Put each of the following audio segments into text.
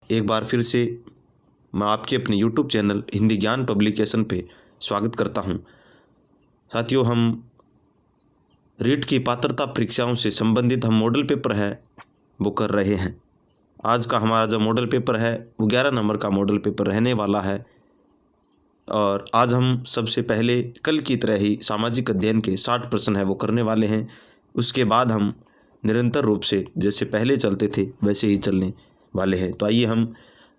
एक बार फिर से मैं आपके अपने यूट्यूब चैनल हिंदी ज्ञान पब्लिकेशन पे स्वागत करता हूं। साथियों, हम रीट की पात्रता परीक्षाओं से संबंधित हम मॉडल पेपर है वो कर रहे हैं। आज का हमारा जो मॉडल पेपर है वो 11 नंबर का मॉडल पेपर रहने वाला है। और आज हम सबसे पहले कल की तरह ही सामाजिक अध्ययन के 60 प्रश्न है वो करने वाले हैं। उसके बाद हम निरंतर रूप से जैसे पहले चलते थे वैसे ही चलने वाले हैं। तो आइए हम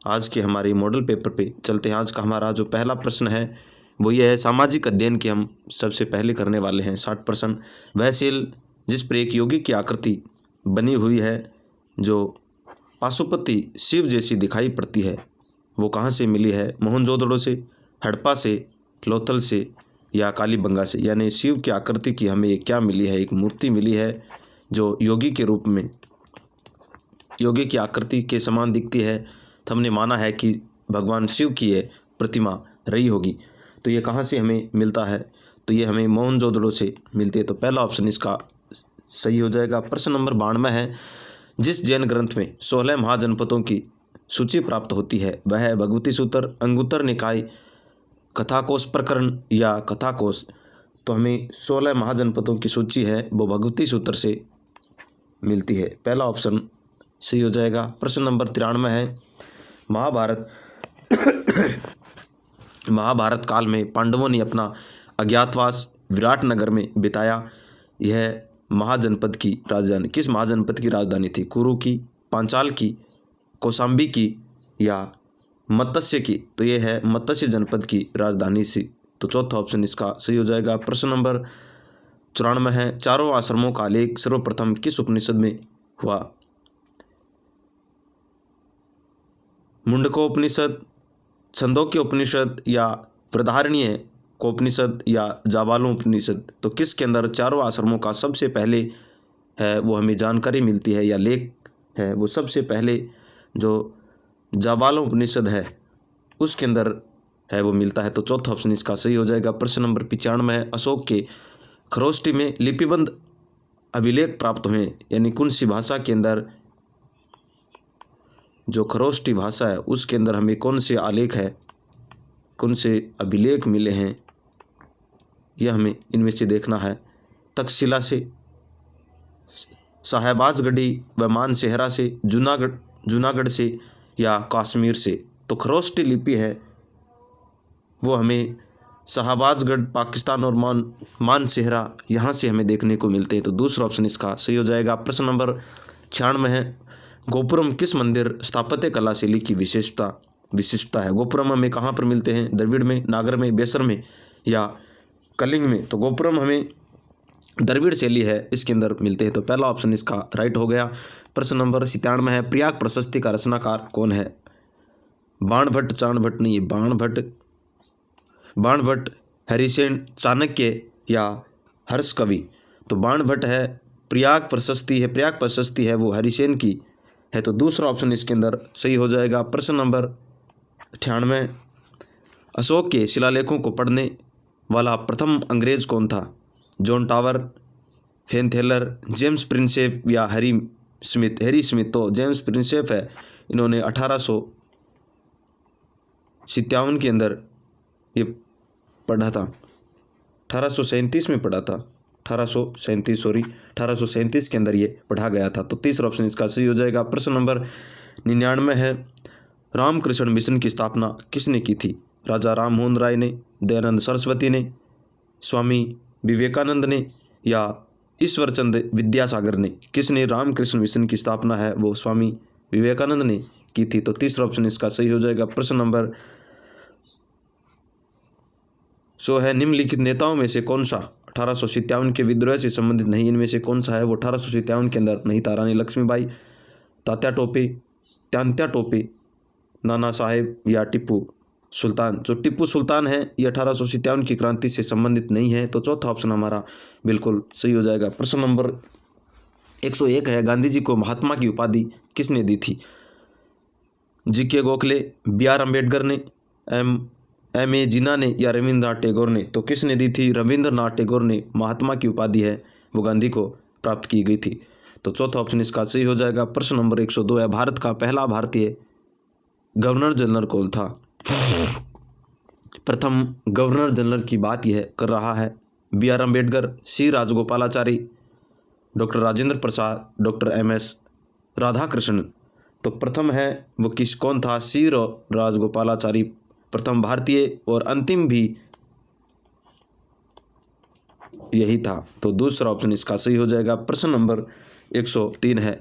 आज के हमारे मॉडल पेपर पे चलते हैं। आज का हमारा जो पहला प्रश्न है वो ये है, सामाजिक अध्ययन के हम सबसे पहले करने वाले हैं 60 प्रश्न। वह सेल जिस पर एक योगी की आकृति बनी हुई है जो पाशुपति शिव जैसी दिखाई पड़ती है वो कहाँ से मिली है? मोहनजोदड़ो से, हड़प्पा से, लोथल से या कालीबंगा से। यानी शिव की आकृति की हमें क्या मिली है? एक मूर्ति मिली है जो योगी के रूप में, योगी की आकृति के समान दिखती है। तो हमने माना है कि भगवान शिव की ये प्रतिमा रही होगी। तो ये कहाँ से हमें मिलता है? तो ये हमें मोहनजोदड़ो से मिलती है। तो पहला ऑप्शन इसका सही हो जाएगा। प्रश्न नंबर 92 है, जिस जैन ग्रंथ में 16 महाजनपदों की सूची प्राप्त होती है वह है भगवती सूत्र, अंगुत्तर निकाय, कथाकोश प्रकरण या कथाकोश। तो हमें 16 महाजनपदों की सूची है वो भगवती सूत्र से मिलती है। पहला ऑप्शन सही हो जाएगा। प्रश्न नंबर 93 है, महाभारत काल में पांडवों ने अपना अज्ञातवास विराटनगर में बिताया। यह महाजनपद की राजधानी, किस महाजनपद की राजधानी थी? कुरु की, पांचाल की, कौशाम्बी की या मत्स्य की? तो ये है मत्स्य जनपद की राजधानी सी। तो चौथा ऑप्शन इसका सही हो जाएगा। प्रश्न नंबर 94 है, चारों आश्रमों का लेख सर्वप्रथम किस उपनिषद में हुआ? मुंडकोपनिषद, छंदोग्य उपनिषद या बृहदारण्यक उपनिषद या जाबालोपनिषद? तो किसके अंदर चारों आश्रमों का सबसे पहले है वो हमें जानकारी मिलती है या लेख है वो सबसे पहले जो जाबालोपनिषद है उसके अंदर है वो मिलता है। तो चौथा ऑप्शन इसका सही हो जाएगा। प्रश्न नंबर 95 है, अशोक के खरोष्टी में लिपिबंध अभिलेख प्राप्त हुए, यानी कौन सी भाषा के अंदर, जो खरोष्टी भाषा है उसके अंदर हमें कौन से आलेख है, कौन से अभिलेख मिले हैं, यह हमें इनमें से देखना है। तक्षशिला से, साहेबाजगढ़ी व मानसेहरा से, जूनागढ़ से या कश्मीर से? तो खरोष्टी लिपि है वो हमें शाहबाजगढ़ पाकिस्तान और मानसेहरा यहाँ से हमें देखने को मिलते हैं। तो दूसरा ऑप्शन इसका सही हो जाएगा। प्रश्न नंबर 96 है, गोपुरम किस मंदिर स्थापत्य कला शैली की विशिष्टता है? गोपुरम हमें कहाँ पर मिलते हैं? द्रविड़ में, नागर में, बेसर में या कलिंग में? तो गोपुरम हमें द्रविड़ शैली है इसके अंदर मिलते हैं। तो पहला ऑप्शन इसका राइट हो गया। प्रश्न नंबर 97 है, प्रयाग प्रशस्ति का रचनाकार कौन है? बाणभट्ट, चाणभट्ट नहीं, बाणभट्ट, हरिसेन, चाणक्य या हर्ष कवि? तो बाणभट्ट है, प्रयाग प्रशस्ति है वो हरिसेन की है। तो दूसरा ऑप्शन इसके अंदर सही हो जाएगा। प्रश्न नंबर 98, अशोक के शिलालेखों को पढ़ने वाला प्रथम अंग्रेज कौन था? जॉन टावर, फेनथेलर, जेम्स प्रिंसेप या हैरी स्मिथ? तो जेम्स प्रिंसेप है, इन्होंने 1857 के अंदर ये पढ़ा था, 1837 में पढ़ा था, 1837 के अंदर ये पढ़ा गया था। तो तीसरा ऑप्शन इसका सही हो जाएगा। प्रश्न नंबर 99 है, रामकृष्ण मिशन की स्थापना किसने की थी? राजा राम मोहन राय ने, दयानंद सरस्वती ने, स्वामी विवेकानंद ने या ईश्वरचंद विद्यासागर ने? किसने रामकृष्ण मिशन की स्थापना है वो स्वामी विवेकानंद ने की थी। तो तीसरा ऑप्शन इसका सही हो जाएगा। प्रश्न नंबर 100 है, निम्नलिखित नेताओं में से कौन सा 1857 के विद्रोह से संबंधित नहीं? इनमें से कौन सा है वो 1857 के अंदर नहीं था? रानी लक्ष्मीबाई, तात्या टोपे, तात्या टोपे, नाना साहेब या टिप्पू सुल्तान? जो टिप्पू सुल्तान है ये 1857 की क्रांति से संबंधित नहीं है। तो चौथा ऑप्शन हमारा बिल्कुल सही हो जाएगा। प्रश्न नंबर 101 है, गांधी जी को महात्मा की उपाधि किसने दी थी? जी.के. गोखले, B.R. अम्बेडकर ने, M.A. जिन्ना ने या रविंद्रनाथ टैगोर ने? तो किसने दी थी? रविंद्रनाथ टैगोर ने महात्मा की उपाधि है वो गांधी को प्राप्त की गई थी। तो चौथा ऑप्शन इसका सही हो जाएगा। प्रश्न नंबर 102 है, भारत का पहला भारतीय गवर्नर जनरल कौन था? प्रथम गवर्नर जनरल की बात यह कर रहा है B.R. अम्बेडकर, सी Rajagopalachari, doctor Rajendra Prasad, doctor M.S. Radhakrishnan. तो प्रथम है वो कौन था? सी राजगोपालाचारी प्रथम भारतीय, और अंतिम भी यही था। तो दूसरा ऑप्शन इसका सही हो जाएगा। प्रश्न नंबर 103 है,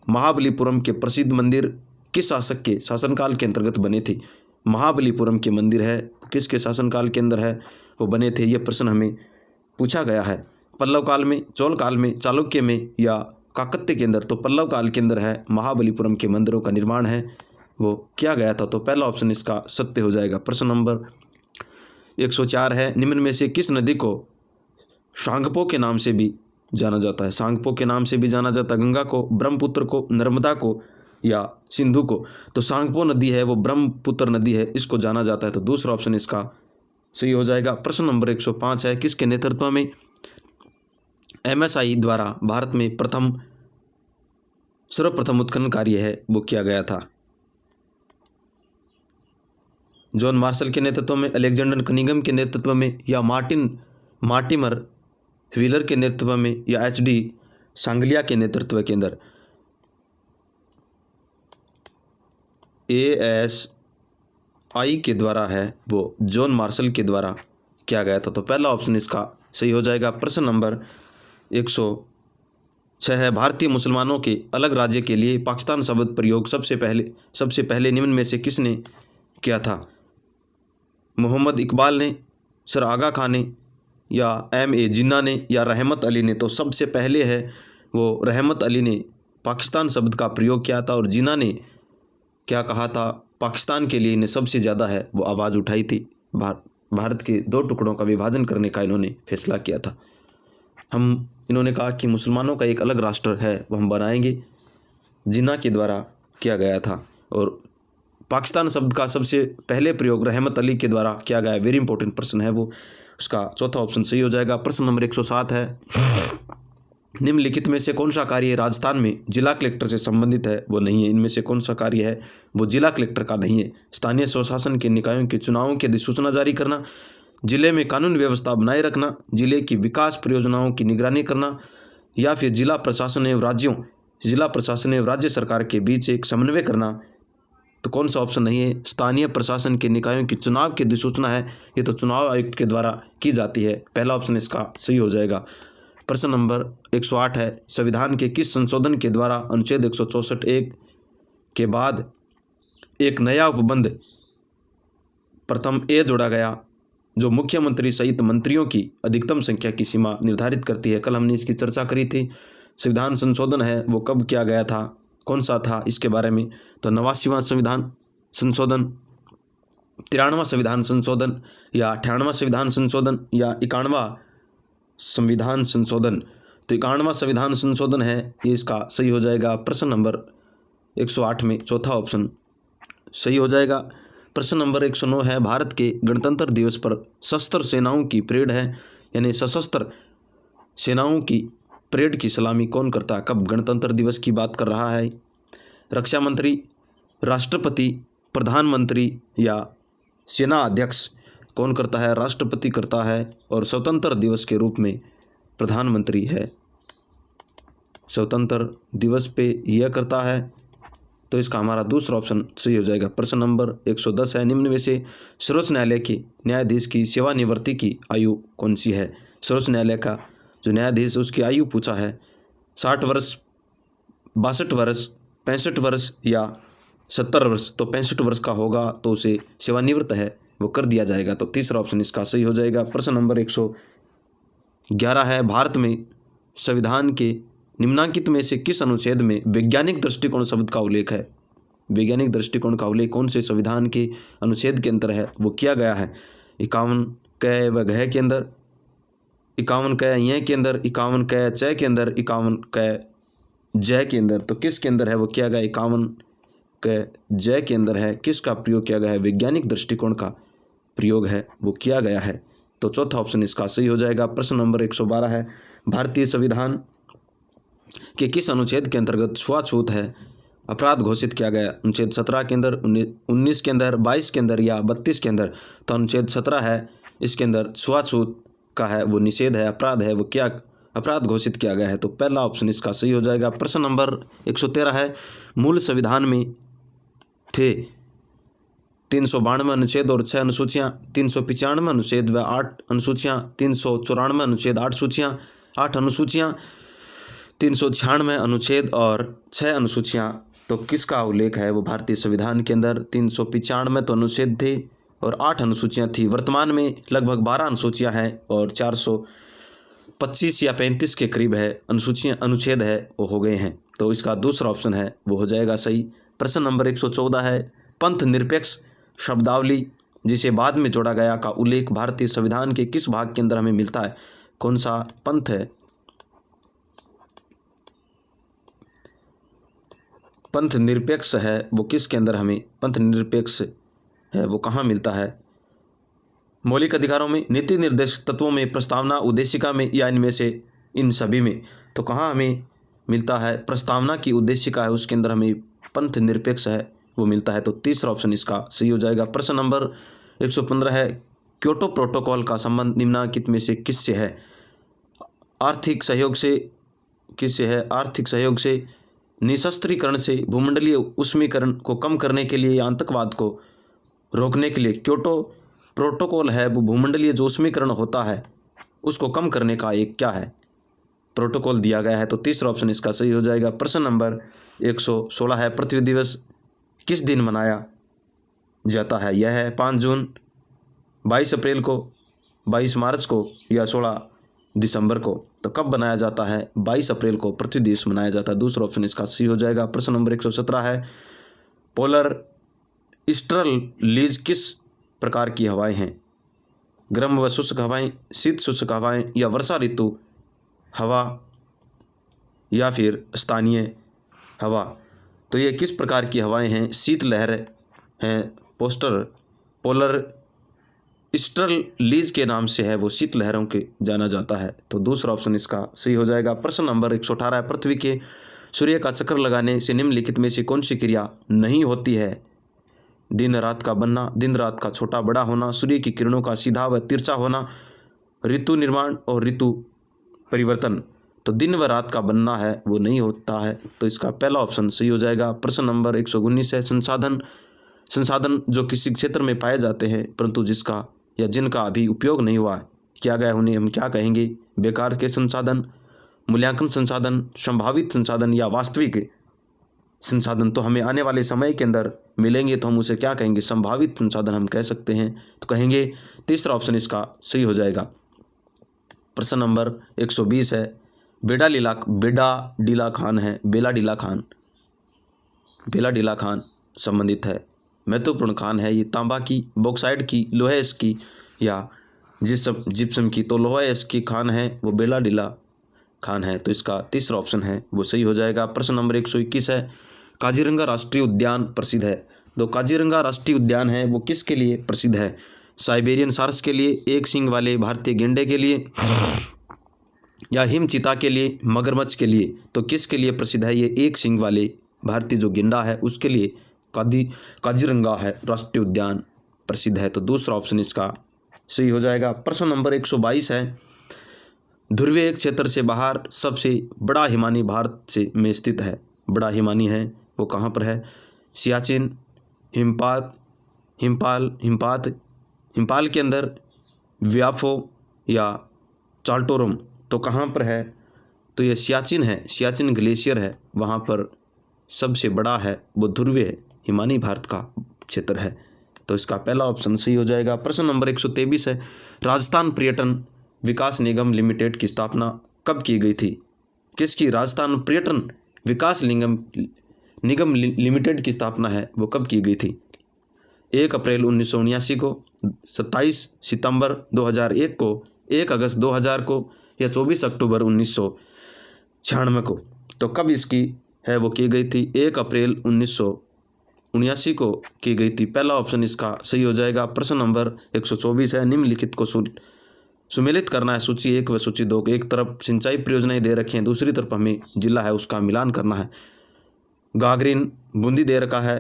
महाबलीपुरम के प्रसिद्ध मंदिर किस शासक के शासनकाल के अंतर्गत बने थे? महाबलीपुरम के मंदिर है किसके शासनकाल के अंदर है वो बने थे? ये प्रश्न हमें पूछा गया है। पल्लव काल में, चोल काल में, चालुक्य में या काकत्य के अंदर? तो पल्लव काल के अंदर है महाबलीपुरम के मंदिरों का निर्माण है वो किया गया था। तो पहला ऑप्शन इसका सत्य हो जाएगा। प्रश्न नंबर 104 है, निम्न में से किस नदी को सांगपो के नाम से भी जाना जाता है? सांगपो के नाम से भी जाना जाता है। गंगा को, ब्रह्मपुत्र को, नर्मदा को या सिंधु को? तो सांगपो नदी है वो ब्रह्मपुत्र नदी है, इसको जाना जाता है। तो दूसरा ऑप्शन इसका सही हो जाएगा। प्रश्न नंबर 105 है, किसके नेतृत्व में MSI द्वारा भारत में सर्वप्रथम उत्खनन कार्य है वो किया गया था? जॉन मार्शल के नेतृत्व में, अलेक्जेंडर कनिंघम के नेतृत्व में, या मार्टिमर व्हीलर के नेतृत्व में, या HD सांगलिया के नेतृत्व के अंदर? ASI के द्वारा है वो जॉन मार्शल के द्वारा किया गया था। तो पहला ऑप्शन इसका सही हो जाएगा। प्रश्न नंबर 106 है, भारतीय मुसलमानों के अलग राज्य के लिए पाकिस्तान शब्द प्रयोग सबसे पहले निम्न में से किसने किया था? मोहम्मद इकबाल ने, सर आगा खान ने, या M.A. जिन्ना ने, या रहमत अली ने? तो सबसे पहले है वो रहमत अली ने पाकिस्तान शब्द का प्रयोग किया था, और जिन्ना ने क्या कहा था? पाकिस्तान के लिए इन्हें सबसे ज़्यादा है वो आवाज़ उठाई थी। भारत के 2 टुकड़ों का विभाजन करने का इन्होंने फैसला किया था। इन्होंने कहा कि मुसलमानों का एक अलग राष्ट्र है वो हम बनाएंगे, जिन्ना के द्वारा किया गया था। और पाकिस्तान शब्द का सबसे पहले प्रयोग रहमत अली के द्वारा किया गया। वेरी इंपॉर्टेंट प्रश्न है वो, उसका चौथा ऑप्शन सही हो जाएगा। प्रश्न नंबर 107 है, निम्नलिखित में से कौन सा कार्य राजस्थान में जिला कलेक्टर से संबंधित है वो नहीं है? इनमें से कौन सा कार्य है वो जिला कलेक्टर का नहीं है? स्थानीय स्वशासन के निकायों के चुनावों की अधिसूचना जारी करना, जिले में कानून व्यवस्था बनाए रखना, जिले की विकास परियोजनाओं की निगरानी करना, या फिर जिला प्रशासन एवं राज्य सरकार के बीच एक समन्वय करना? तो कौन सा ऑप्शन नहीं है? स्थानीय प्रशासन के निकायों की चुनाव की अधिसूचना है ये तो चुनाव आयुक्त के द्वारा की जाती है। पहला ऑप्शन इसका सही हो जाएगा। प्रश्न नंबर 108 है, संविधान के किस संशोधन के द्वारा अनुच्छेद 164(1) के बाद एक नया उपबंध प्रथम ए जोड़ा गया जो मुख्यमंत्री सहित मंत्रियों की अधिकतम संख्या की सीमा निर्धारित करती है? कल हमने इसकी चर्चा करी थी। संविधान संशोधन है वो कब किया गया था, कौन सा था इसके बारे में? तो 89वां संविधान संशोधन, 93वां संविधान संशोधन, या 98वां संविधान संशोधन, या 91वां संविधान संशोधन? तो 91वां संविधान संशोधन है ये इसका सही हो जाएगा। प्रश्न नंबर 108 में चौथा ऑप्शन सही हो जाएगा। प्रश्न नंबर 109 है, भारत के गणतंत्र दिवस पर सशस्त्र सेनाओं की परेड है, यानी सशस्त्र सेनाओं की परेड की सलामी कौन करता है? कब गणतंत्र दिवस की बात कर रहा है? रक्षा मंत्री, राष्ट्रपति, प्रधानमंत्री या सेना अध्यक्ष? कौन करता है? राष्ट्रपति करता है, और स्वतंत्र दिवस के रूप में प्रधानमंत्री है स्वतंत्र दिवस पे यह करता है। तो इसका हमारा दूसरा ऑप्शन सही हो जाएगा। प्रश्न नंबर 110 है, निम्न में से सर्वोच्च न्यायालय के न्यायाधीश की सेवानिवृत्ति की आयु कौन सी है? सर्वोच्च न्यायालय का जो न्यायाधीश उसकी आयु पूछा है, 60 वर्ष, 62 वर्ष, 65 वर्ष या 70 वर्ष? तो 65 वर्ष का होगा तो उसे सेवानिवृत्त है वो कर दिया जाएगा। तो तीसरा ऑप्शन इसका सही हो जाएगा। प्रश्न नंबर 111 है, भारत में संविधान के निम्नांकित में से किस अनुच्छेद में वैज्ञानिक दृष्टिकोण शब्द का उल्लेख है? वैज्ञानिक दृष्टिकोण का उल्लेख कौन से संविधान के अनुच्छेद के अंदर है वो किया गया है? 51 क व घ के अंदर, 51 क य के अंदर, 51 क च के अंदर, 51 क ज के अंदर? तो किसके अंदर है वो किया गया? 51 क ज के अंदर है। किसका प्रयोग किया गया है? वैज्ञानिक दृष्टिकोण का प्रयोग है वो किया गया है। तो चौथा ऑप्शन इसका सही हो जाएगा। प्रश्न नंबर 112 है, भारतीय संविधान के किस अनुच्छेद के अंतर्गत छुआछूत है अपराध घोषित किया गया? अनुच्छेद 17 के अंदर, 19 के अंदर, 22 के अंदर या 32 के अंदर? तो अनुच्छेद 17 है, इसके अंदर छुआछूत का है वो निषेध है, अपराध है वो क्या अपराध घोषित किया गया है? तो पहला ऑप्शन इसका सही हो जाएगा। प्रश्न नंबर 113 है, मूल संविधान में थे 392 अनुच्छेद और 6 अनुसूचियाँ, 395 अनुच्छेद व 8 अनुसूचियाँ, 394 अनुच्छेद 8 अनुसूचियाँ, 396 अनुच्छेद और 6 अनुसूचियाँ। तो किसका उल्लेख है वो भारतीय संविधान के अंदर? 395 तो अनुच्छेद थे और 8 अनुसूचियाँ थी। वर्तमान में लगभग 12 अनुसूचियाँ हैं और 425 या 35 के करीब है अनुच्छेद है वो हो गए हैं। तो इसका दूसरा ऑप्शन है वो हो जाएगा सही। प्रश्न नंबर 114 है, पंथ निरपेक्ष शब्दावली जिसे बाद में जोड़ा गया का उल्लेख भारतीय संविधान के किस भाग के अंदर हमें मिलता है? कौन सा पंथ है? पंथ निरपेक्ष है वो किसके अंदर हमें पंथ निरपेक्ष है वो कहाँ मिलता है? मौलिक अधिकारों में, नीति निर्देशक तत्वों में, प्रस्तावना, उद्देशिका में या इनमें से इन सभी में? तो कहाँ हमें मिलता है? प्रस्तावना की उद्देशिका है उसके अंदर हमें पंथ निरपेक्ष है वो मिलता है। तो तीसरा ऑप्शन इसका सही हो जाएगा। प्रश्न नंबर 115 है, क्योटो प्रोटोकॉल का संबंध निम्नलिखित में से किससे है? आर्थिक सहयोग से किससे है? आर्थिक सहयोग से, निशस्त्रीकरण से, भूमंडलीय उष्मीकरण को कम करने के लिए या आतंकवाद को रोकने के लिए? क्योटो प्रोटोकॉल है वो भूमंडलीय जो उष्मीकरण होता है उसको कम करने का एक क्या है प्रोटोकॉल दिया गया है। तो तीसरा ऑप्शन इसका सही हो जाएगा। प्रश्न नंबर 116 है, पृथ्वी दिवस किस दिन मनाया जाता है? यह है 5 जून, 22 अप्रैल को, 22 मार्च को या 16 दिसंबर को? तो कब बनाया जाता है? 22 अप्रैल को पृथ्वी दिवस मनाया जाता है। दूसरा ऑप्शन इसका सही हो जाएगा। प्रश्न नंबर 117 है, पोलर स्ट्रल लीज किस प्रकार की हवाएं हैं? गर्म व शुष्क हवाएं, शीत शुष्क हवाएं या वर्षा ऋतु हवा या फिर स्थानीय हवा? तो ये किस प्रकार की हवाएं हैं? शीत लहर हैं, पोलर स्ट्रल लीज के नाम से है वो शीत लहरों के जाना जाता है। तो दूसरा ऑप्शन इसका सही हो जाएगा। प्रश्न नंबर 118 है, पृथ्वी के सूर्य का चक्कर लगाने से निम्नलिखित में से कौन सी क्रिया नहीं होती है? दिन रात का बनना, दिन रात का छोटा बड़ा होना, सूर्य की किरणों का सीधा व तिरछा होना, ऋतु निर्माण और ऋतु परिवर्तन? तो दिन व रात का बनना है वो नहीं होता है। तो इसका पहला ऑप्शन सही हो जाएगा। प्रश्न नंबर 119 है, संसाधन जो किसी क्षेत्र में पाए जाते हैं परंतु जिसका या जिनका अभी उपयोग नहीं हुआ किया गया उन्हें हम क्या कहेंगे? बेकार के संसाधन, मूल्यांकन संसाधन, संभावित संसाधन या वास्तविक संसाधन? तो हमें आने वाले समय के अंदर मिलेंगे तो हम उसे क्या कहेंगे? संभावित संसाधन हम कह सकते हैं। तो कहेंगे तीसरा ऑप्शन इसका सही हो जाएगा। प्रश्न नंबर 120 है, बेला डीला खान संबंधित है, महत्वपूर्ण खान है। ये तांबा की, बॉक्साइट की, लोहे की या जिप्सम की? तो लोहे की खान है वो बेला डीला खान है। तो इसका तीसरा ऑप्शन है वो सही हो जाएगा। प्रश्न नंबर 121 है, काजीरंगा राष्ट्रीय उद्यान प्रसिद्ध है। तो काजीरंगा राष्ट्रीय उद्यान है वो किसके लिए प्रसिद्ध है? साइबेरियन सारस के लिए, एक सींग वाले भारतीय गेंडे के लिए या हिम चीता के लिए, मगरमच्छ के लिए? तो किसके लिए प्रसिद्ध है ये एक सींग वाले भारतीय जो गेंडा है उसके लिए काजीरंगा है राष्ट्रीय उद्यान प्रसिद्ध है। तो दूसरा ऑप्शन इसका सही हो जाएगा। प्रश्न नंबर 122 है, ध्रुवीय क्षेत्र से बाहर सबसे बड़ा हिमानी भारत में स्थित है। बड़ा हिमानी है वो कहाँ पर है? सियाचिन, हिमपाल के अंदर, व्याफो या चाल्टोरम? तो कहाँ पर है? तो ये सियाचिन है, सियाचिन ग्लेशियर है वहाँ पर सबसे बड़ा है वो ध्रुवीय हिमानी भारत का क्षेत्र है। तो इसका पहला ऑप्शन सही हो जाएगा। प्रश्न नंबर 123 है, राजस्थान पर्यटन विकास निगम लिमिटेड की स्थापना कब की गई थी? किसकी? राजस्थान पर्यटन विकास निगम लिमिटेड की स्थापना है वो कब की गई थी? 1 अप्रैल 1979 को, 27 सितंबर 2001 को, 1 अगस्त 2000 को या 24 अक्टूबर 1996 को? तो कब इसकी है वो की गई थी? 1 अप्रैल 1979 को की गई थी। पहला ऑप्शन इसका सही हो जाएगा। प्रश्न नंबर 124 है, निम्नलिखित को सुमेलित करना है सूची 1 व सूची 2 को। एक तरफ सिंचाई परियोजनाएं दे रखी हैं, दूसरी तरफ हमें जिला है उसका मिलान करना है। गागरिन बूंदी दे रखा है,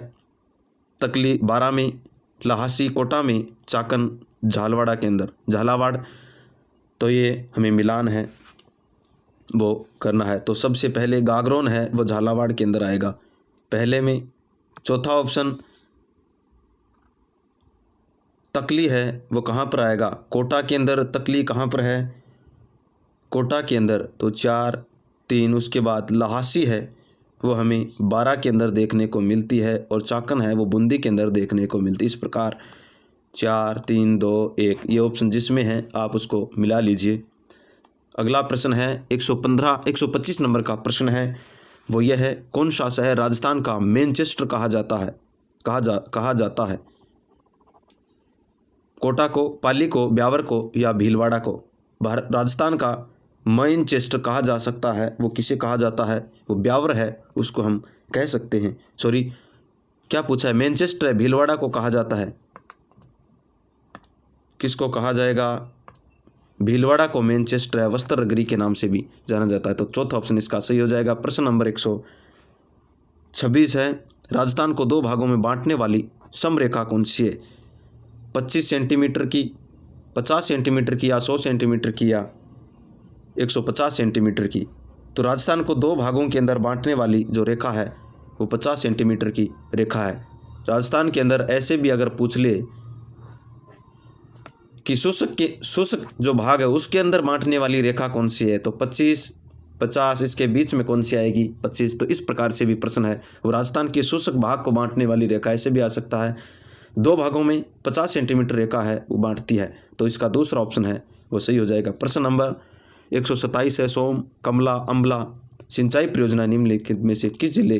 तकली 12 में, लहासी कोटा में, चाकन झालवाड़ा के अंदर, झालावाड़। तो ये हमें मिलान है वो करना है। तो सबसे पहले गागरोन है वो झालावाड़ के अंदर आएगा पहले में। चौथा ऑप्शन तकली है वो कहाँ पर आएगा, कोटा के अंदर। तकली कहाँ पर है, कोटा के अंदर। तो 4, 3। उसके बाद लहासी है वो हमें 12 के अंदर देखने को मिलती है, और चाकन है वो बूंदी के अंदर देखने को मिलती है। इस प्रकार 4, 3, 2, 1 ये ऑप्शन जिसमें है आप उसको मिला लीजिए। अगला प्रश्न है 125 नंबर का प्रश्न है, वो यह है, कौन सा शहर राजस्थान का मैनचेस्टर कहा जाता है। कोटा को, पाली को, ब्यावर को या भीलवाड़ा को। राजस्थान का मैनचेस्टर कहा जा सकता है, वो किसे कहा जाता है, वो ब्यावर है उसको हम कह सकते हैं। सॉरी, क्या पूछा है, मैनचेस्टर है, भीलवाड़ा को कहा जाता है। किसको कहा जाएगा, भीलवाड़ा को मैनचेस्टर है, वस्त्र नगरी के नाम से भी जाना जाता है। तो चौथा ऑप्शन इसका सही हो जाएगा। प्रश्न नंबर 126 है, राजस्थान को 2 भागों में बांटने वाली समरेखा कौन सी है। 25 सेंटीमीटर की, 50 सेंटीमीटर की, या 100 सेंटीमीटर की, या 150 सेंटीमीटर की। तो राजस्थान को 2 भागों के अंदर बांटने वाली जो रेखा है वो 50 सेंटीमीटर की रेखा है। राजस्थान के अंदर ऐसे भी अगर पूछ ले कि शुष्क जो भाग है उसके अंदर बांटने वाली रेखा कौन सी है, तो 25, 50 इसके बीच में कौन सी आएगी, 25। तो इस प्रकार से भी प्रश्न है। वो राजस्थान के शुष्क भाग को बांटने वाली रेखा ऐसे भी आ सकता है। 2 भागों में 50 सेंटीमीटर रेखा है वो बांटती है। तो इसका दूसरा ऑप्शन है वो सही हो जाएगा। प्रश्न नंबर 127 है, सोम, कमला, अम्बला सिंचाई परियोजना निम्नलिखित में से किस जिले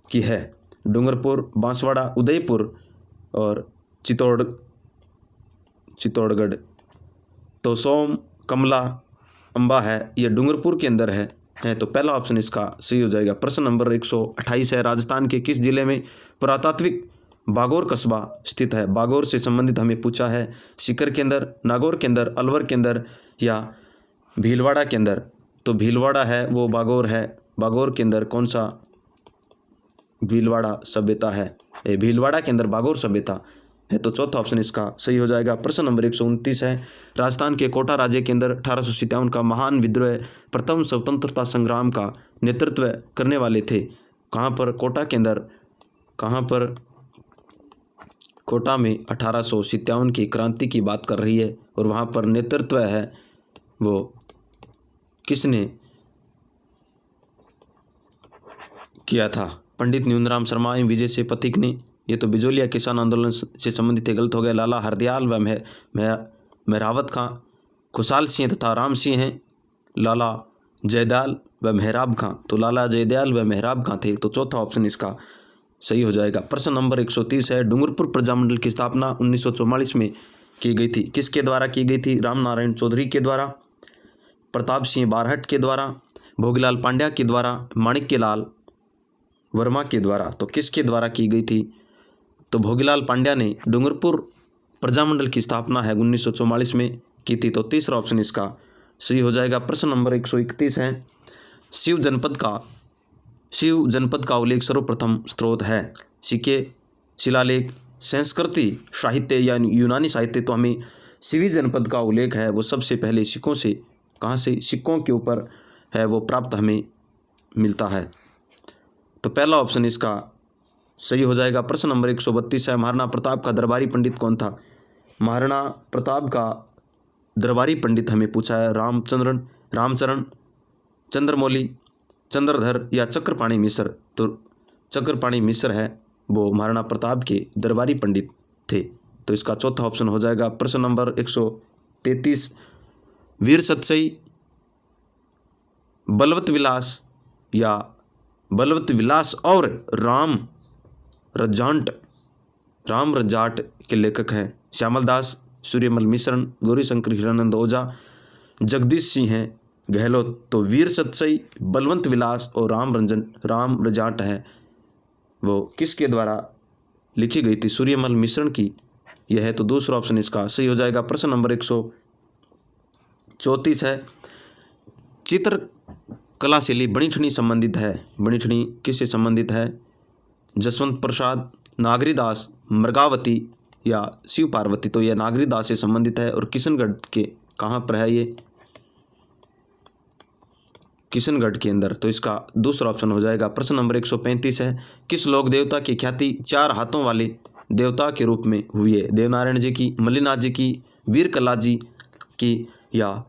की है। डूंगरपुर, बांसवाड़ा, उदयपुर और चित्तौड़गढ़। तो सोम, कमला, अम्बा है ये डूंगरपुर के अंदर है। तो पहला ऑप्शन इसका सही हो जाएगा। प्रश्न नंबर 128 है, राजस्थान के किस जिले में पुरातात्विक बागौर कस्बा स्थित है। बागौर से संबंधित हमें पूछा है, सीकर के अंदर, नागौर के अंदर, अलवर के अंदर या भीलवाड़ा के अंदर। तो भीलवाड़ा है वो बागौर है, बागौर के अंदर कौन सा भीलवाड़ा सभ्यता है, भीलवाड़ा के अंदर बागौर सभ्यता है। तो चौथा ऑप्शन इसका सही हो जाएगा। प्रश्न नंबर 129 है, राजस्थान के कोटा राज्य के अंदर 1857 का महान विद्रोह प्रथम स्वतंत्रता संग्राम का नेतृत्व करने वाले थे। कहाँ पर, कोटा के अंदर। कहाँ पर, कोटा में 1857 की क्रांति की बात कर रही है, और वहाँ पर नेतृत्व है वो किसने किया था, पंडित न्यूनराम शर्मा एवं विजय सिंह पथिक ने। ये तो बिजोलिया किसान आंदोलन से संबंधित गलत हो गया। लाला हरदयाल व मेहरावत खां, खुशाल सिंह तथा राम सिंह हैं। लाला जयदयाल व मेहराब खां, तो लाला जयदयाल व मेहराब खां थे। तो चौथा ऑप्शन इसका सही हो जाएगा। प्रश्न नंबर 130 है, डूंगरपुर प्रजामंडल की स्थापना 1944 में की गई थी। किसके द्वारा की गई थी, राम नारायण चौधरी के द्वारा, प्रताप सिंह बारहट के द्वारा, भोगीलाल पांड्या के द्वारा, माणिक्यलाल वर्मा के द्वारा। तो किसके द्वारा की गई थी, तो भोगीलाल पांड्या ने डूंगरपुर प्रजामंडल की स्थापना है 1944 में की थी। तो तीसरा ऑप्शन इसका सही हो जाएगा। प्रश्न नंबर 131 है, शिव जनपद का उल्लेख सर्वप्रथम स्रोत है। सिक्के, शिलालेख, संस्कृति साहित्य या यूनानी साहित्य। तो हमें शिवी जनपद का उल्लेख है वो सबसे पहले सिक्कों से, कहाँ से, सिक्कों के ऊपर है वो प्राप्त हमें मिलता है। तो पहला ऑप्शन इसका सही हो जाएगा। प्रश्न नंबर 132 है, महाराणा प्रताप का दरबारी पंडित कौन था। महाराणा प्रताप का दरबारी पंडित हमें पूछा है, रामचरण, चंद्रमौली, चंद्रधर या चक्रपाणी मिश्र। तो चक्रपाणी मिश्र है वो महाराणा प्रताप के दरबारी पंडित थे। तो इसका चौथा ऑप्शन हो जाएगा। प्रश्न नंबर 133, वीर सतसई, बलवत विलास और राम रजाट के लेखक हैं श्यामल दास, सूर्यमल मिश्रण, गौरीशंकर हिरानंद ओझा, जगदीश सिंह हैं गहलोत। तो वीर सतसई, बलवंत विलास और राम रजाट है वो किसके द्वारा लिखी गई थी, सूर्यमल मिश्रण की यह है। तो दूसरा ऑप्शन इसका सही हो जाएगा। प्रश्न नंबर 134 है, कला शैली बणिठनी संबंधित है। बणिठनी किससे संबंधित है? जसवंत प्रसाद, नागरीदास, मृगावती या शिव पार्वती। तो यह नागरीदास से संबंधित है। और किशनगढ़ के कहाँ पर है ये? किशनगढ़ के अंदर। तो इसका दूसरा ऑप्शन हो जाएगा। प्रश्न नंबर 135 है, किस लोक देवता की ख्याति 4 हाथों वाले देवता के रूप में हुई है? देवनारायण जी की, मल्लिनाथ जी की, वीर कल्ला जी की या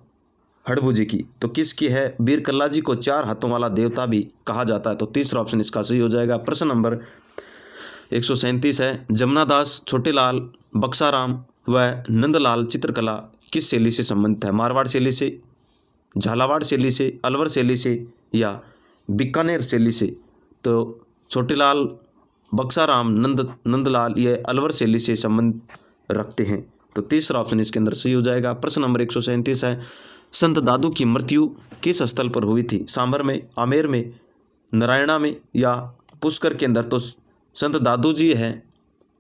हड़बू जी की? तो किसकी है? वीर कल्ला जी को 4 हाथों वाला देवता भी कहा जाता है। तो तीसरा ऑप्शन इसका सही हो जाएगा। प्रश्न नंबर 137 है, जमुनादास, छोटेलाल, बक्साराम व नंदलाल चित्रकला किस शैली से संबंधित है? मारवाड़ शैली से, झालावाड़ शैली से, अलवर शैली से या बीकानेर शैली से? तो छोटेलाल, बक्साराम, नंदलाल ये अलवर शैली से संबंध रखते हैं। तो तीसरा ऑप्शन इसके अंदर सही हो जाएगा। प्रश्न नंबर 137 है, संत दादू की मृत्यु किस स्थल पर हुई थी? सांभर में, आमेर में, नारायणा में या पुष्कर के अंदर? तो संत दादू जी हैं,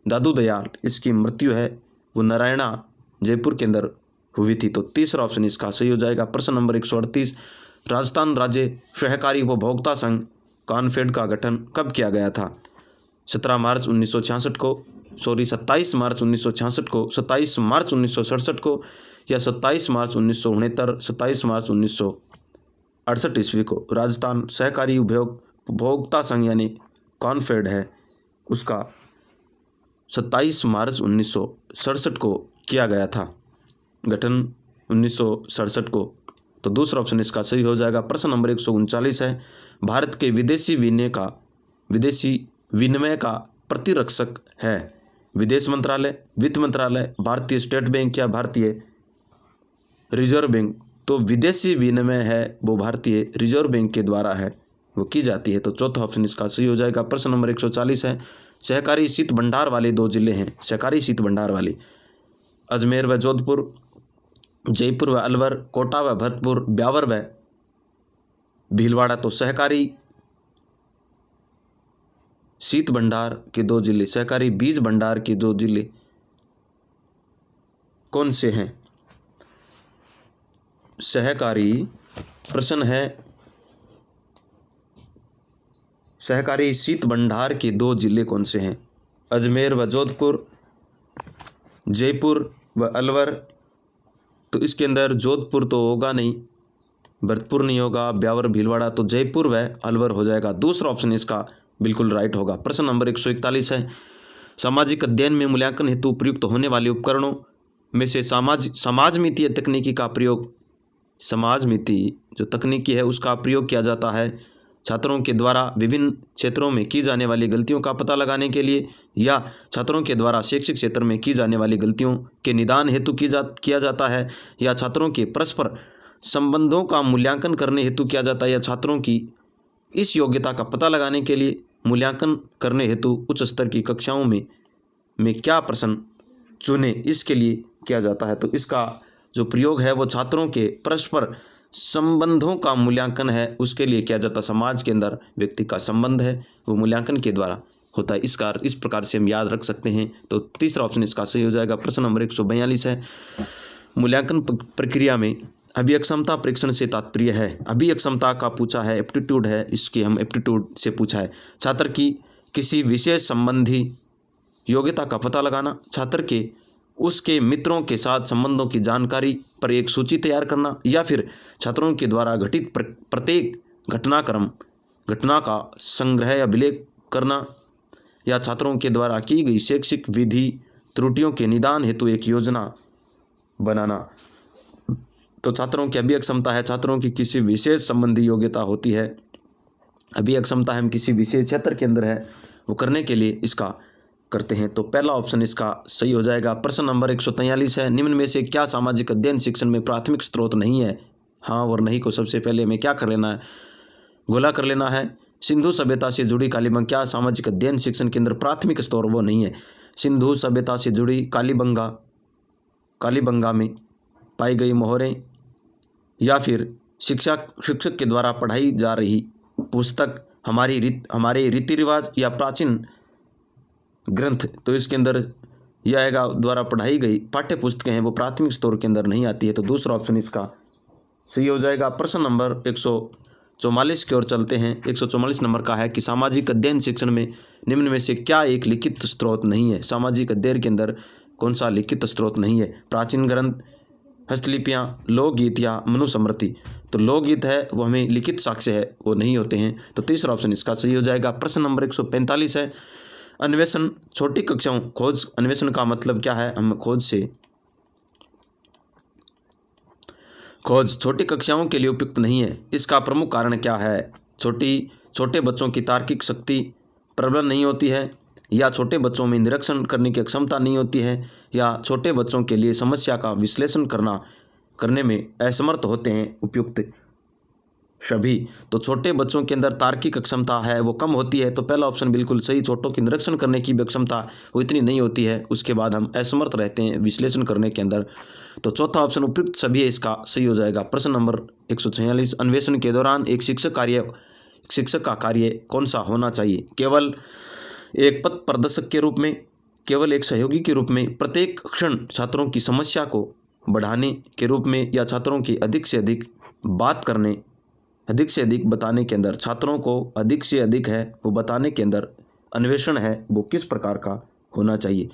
दादू दयाल, इसकी मृत्यु है वो नारायणा जयपुर के अंदर हुई थी। तो तीसरा ऑप्शन इसका सही हो जाएगा। प्रश्न नंबर 138, राजस्थान राज्य सहकारी उपभोक्ता संघ कॉन्फेड का गठन कब किया गया था? 17 मार्च 1966 को, 27 मार्च 1966 को, 27 मार्च 1967 को या 27 मार्च 1969, 27 मार्च 1968 ईस्वी को? राजस्थान सहकारी उपभोक्ता संघ यानी कॉन्फेड है, उसका 27 मार्च 1967 को किया गया था गठन, 1967 को। तो दूसरा ऑप्शन इसका सही हो जाएगा। प्रश्न नंबर 139 है, भारत के विदेशी विनिमय का प्रतिरक्षक है? विदेश मंत्रालय, वित्त मंत्रालय, भारतीय स्टेट बैंक या भारतीय रिजर्व बैंक? तो विदेशी विनिमय है वो भारतीय रिजर्व बैंक के द्वारा है, वो की जाती है। तो चौथा ऑप्शन इसका सही हो जाएगा। प्रश्न नंबर 140 है, सहकारी शीत भंडार वाले 2 जिले हैं। सहकारी शीत भंडार वाले अजमेर व जोधपुर, जयपुर व अलवर, कोटा व भरतपुर, ब्यावर व भीलवाड़ा। तो सहकारी शीत भंडार के 2 जिले, सहकारी बीज भंडार के 2 जिले कौन से हैं? सहकारी, प्रश्न है सहकारी शीत भंडार के 2 जिले कौन से हैं? अजमेर व जोधपुर, जयपुर व अलवर। तो इसके अंदर जोधपुर तो होगा नहीं, भरतपुर नहीं होगा, ब्यावर भीलवाड़ा, तो जयपुर व अलवर हो जाएगा। दूसरा ऑप्शन इसका बिल्कुल राइट होगा। प्रश्न नंबर 141 है, सामाजिक अध्ययन में मूल्यांकन हेतु प्रयुक्त होने वाले उपकरणों में से समाजमितीय तकनीकी का प्रयोग, समाजमिति जो तकनीकी है उसका प्रयोग किया जाता है छात्रों के द्वारा विभिन्न क्षेत्रों में की जाने वाली गलतियों का पता लगाने के लिए, या छात्रों के द्वारा शैक्षिक क्षेत्र में की जाने वाली गलतियों के निदान हेतु किया जाता है, या छात्रों के परस्पर संबंधों का मूल्यांकन करने हेतु किया जाता है, या छात्रों की इस योग्यता का पता लगाने के लिए मूल्यांकन करने हेतु उच्च स्तर की कक्षाओं में क्या प्रश्न चुने, इसके लिए किया जाता है। तो इसका जो प्रयोग है वो छात्रों के परस्पर संबंधों का मूल्यांकन है, उसके लिए किया जाता। समाज के अंदर व्यक्ति का संबंध है वो मूल्यांकन के द्वारा होता है। इस प्रकार से हम याद रख सकते हैं। तो तीसरा ऑप्शन इसका सही हो जाएगा। प्रश्न नंबर 142 है, मूल्यांकन प्रक्रिया में अभिक्षमता परीक्षण से तात्पर्य है? अभिक्षमता का पूछा है, एप्टीट्यूड है, इसकी हम एप्टीट्यूड से पूछा है। छात्र की किसी विशेष संबंधी योग्यता का पता लगाना, छात्र के उसके मित्रों के साथ संबंधों की जानकारी पर एक सूची तैयार करना, या फिर छात्रों के द्वारा घटित प्रत्येक घटना का संग्रह या विलेख करना, या छात्रों के द्वारा की गई शैक्षिक विधि त्रुटियों के निदान हेतु एक योजना बनाना। तो छात्रों की अभिक्षमता है, छात्रों की किसी विशेष संबंधी योग्यता होती है। अभिक्षमता हम किसी विशेष क्षेत्र के अंदर है वो करने के लिए इसका करते हैं। तो पहला ऑप्शन इसका सही हो जाएगा। प्रश्न नंबर 143 है, निम्न में से क्या सामाजिक अध्ययन शिक्षण में प्राथमिक स्रोत नहीं है? हाँ और नहीं को सबसे पहले हमें क्या कर लेना है? गोला कर लेना है। सिंधु सभ्यता से जुड़ी कालीबंगा क्या सामाजिक अध्ययन शिक्षण के अंदर प्राथमिक स्तर वो नहीं है? सिंधु सभ्यता से जुड़ी कालीबंगा में पाई गई मोहरें, या फिर शिक्षक के द्वारा पढ़ाई जा रही पुस्तक, हमारे रीति रिवाज, या प्राचीन ग्रंथ। तो इसके अंदर यह आएगा द्वारा पढ़ाई गई पाठ्य पुस्तकें हैं वो प्राथमिक स्तर के अंदर नहीं आती है। तो दूसरा ऑप्शन इसका सही हो जाएगा। प्रश्न नंबर 144 की ओर चलते हैं। 144 नंबर का है कि सामाजिक अध्ययन शिक्षण में निम्न में से क्या एक लिखित स्रोत नहीं है। सामाजिक अध्ययन के अंदर कौन सा लिखित स्रोत नहीं है? प्राचीन ग्रंथ, हस्तलिपियाँ, लोकगीत या मनुस्मृति। तो लोकगीत है वो हमें लिखित साक्ष्य है वो नहीं होते हैं, तो तीसरा ऑप्शन इसका सही हो जाएगा। प्रश्न नंबर 145 है अन्वेषण छोटी कक्षाओं खोज। अन्वेषण का मतलब क्या है? हम खोज छोटी कक्षाओं के लिए उपयुक्त नहीं है। इसका प्रमुख कारण क्या है? छोटे बच्चों की तार्किक शक्ति प्रबल नहीं होती है, या छोटे बच्चों में निरीक्षण करने की क्षमता नहीं होती है, या छोटे बच्चों के लिए समस्या का विश्लेषण करने में असमर्थ होते हैं। उपयुक्त सभी। तो छोटे बच्चों के अंदर तार्किक क्षमता है वो कम होती है, तो पहला ऑप्शन बिल्कुल सही। छोटों की निरीक्षण करने की क्षमता वो इतनी नहीं होती है, उसके बाद हम असमर्थ रहते हैं विश्लेषण करने के अंदर। तो चौथा ऑप्शन उपयुक्त सभी है, इसका सही हो जाएगा। प्रश्न नंबर 146 अन्वेषण के दौरान एक शिक्षक का कार्य कौन सा होना चाहिए? केवल एक पथ प्रदर्शक के रूप में, केवल एक सहयोगी के रूप में, प्रत्येक क्षण छात्रों की समस्या को बढ़ाने के रूप में, या छात्रों की अधिक से अधिक बताने के अंदर? छात्रों को अधिक से अधिक है वो बताने के अंदर अन्वेषण है वो किस प्रकार का होना चाहिए?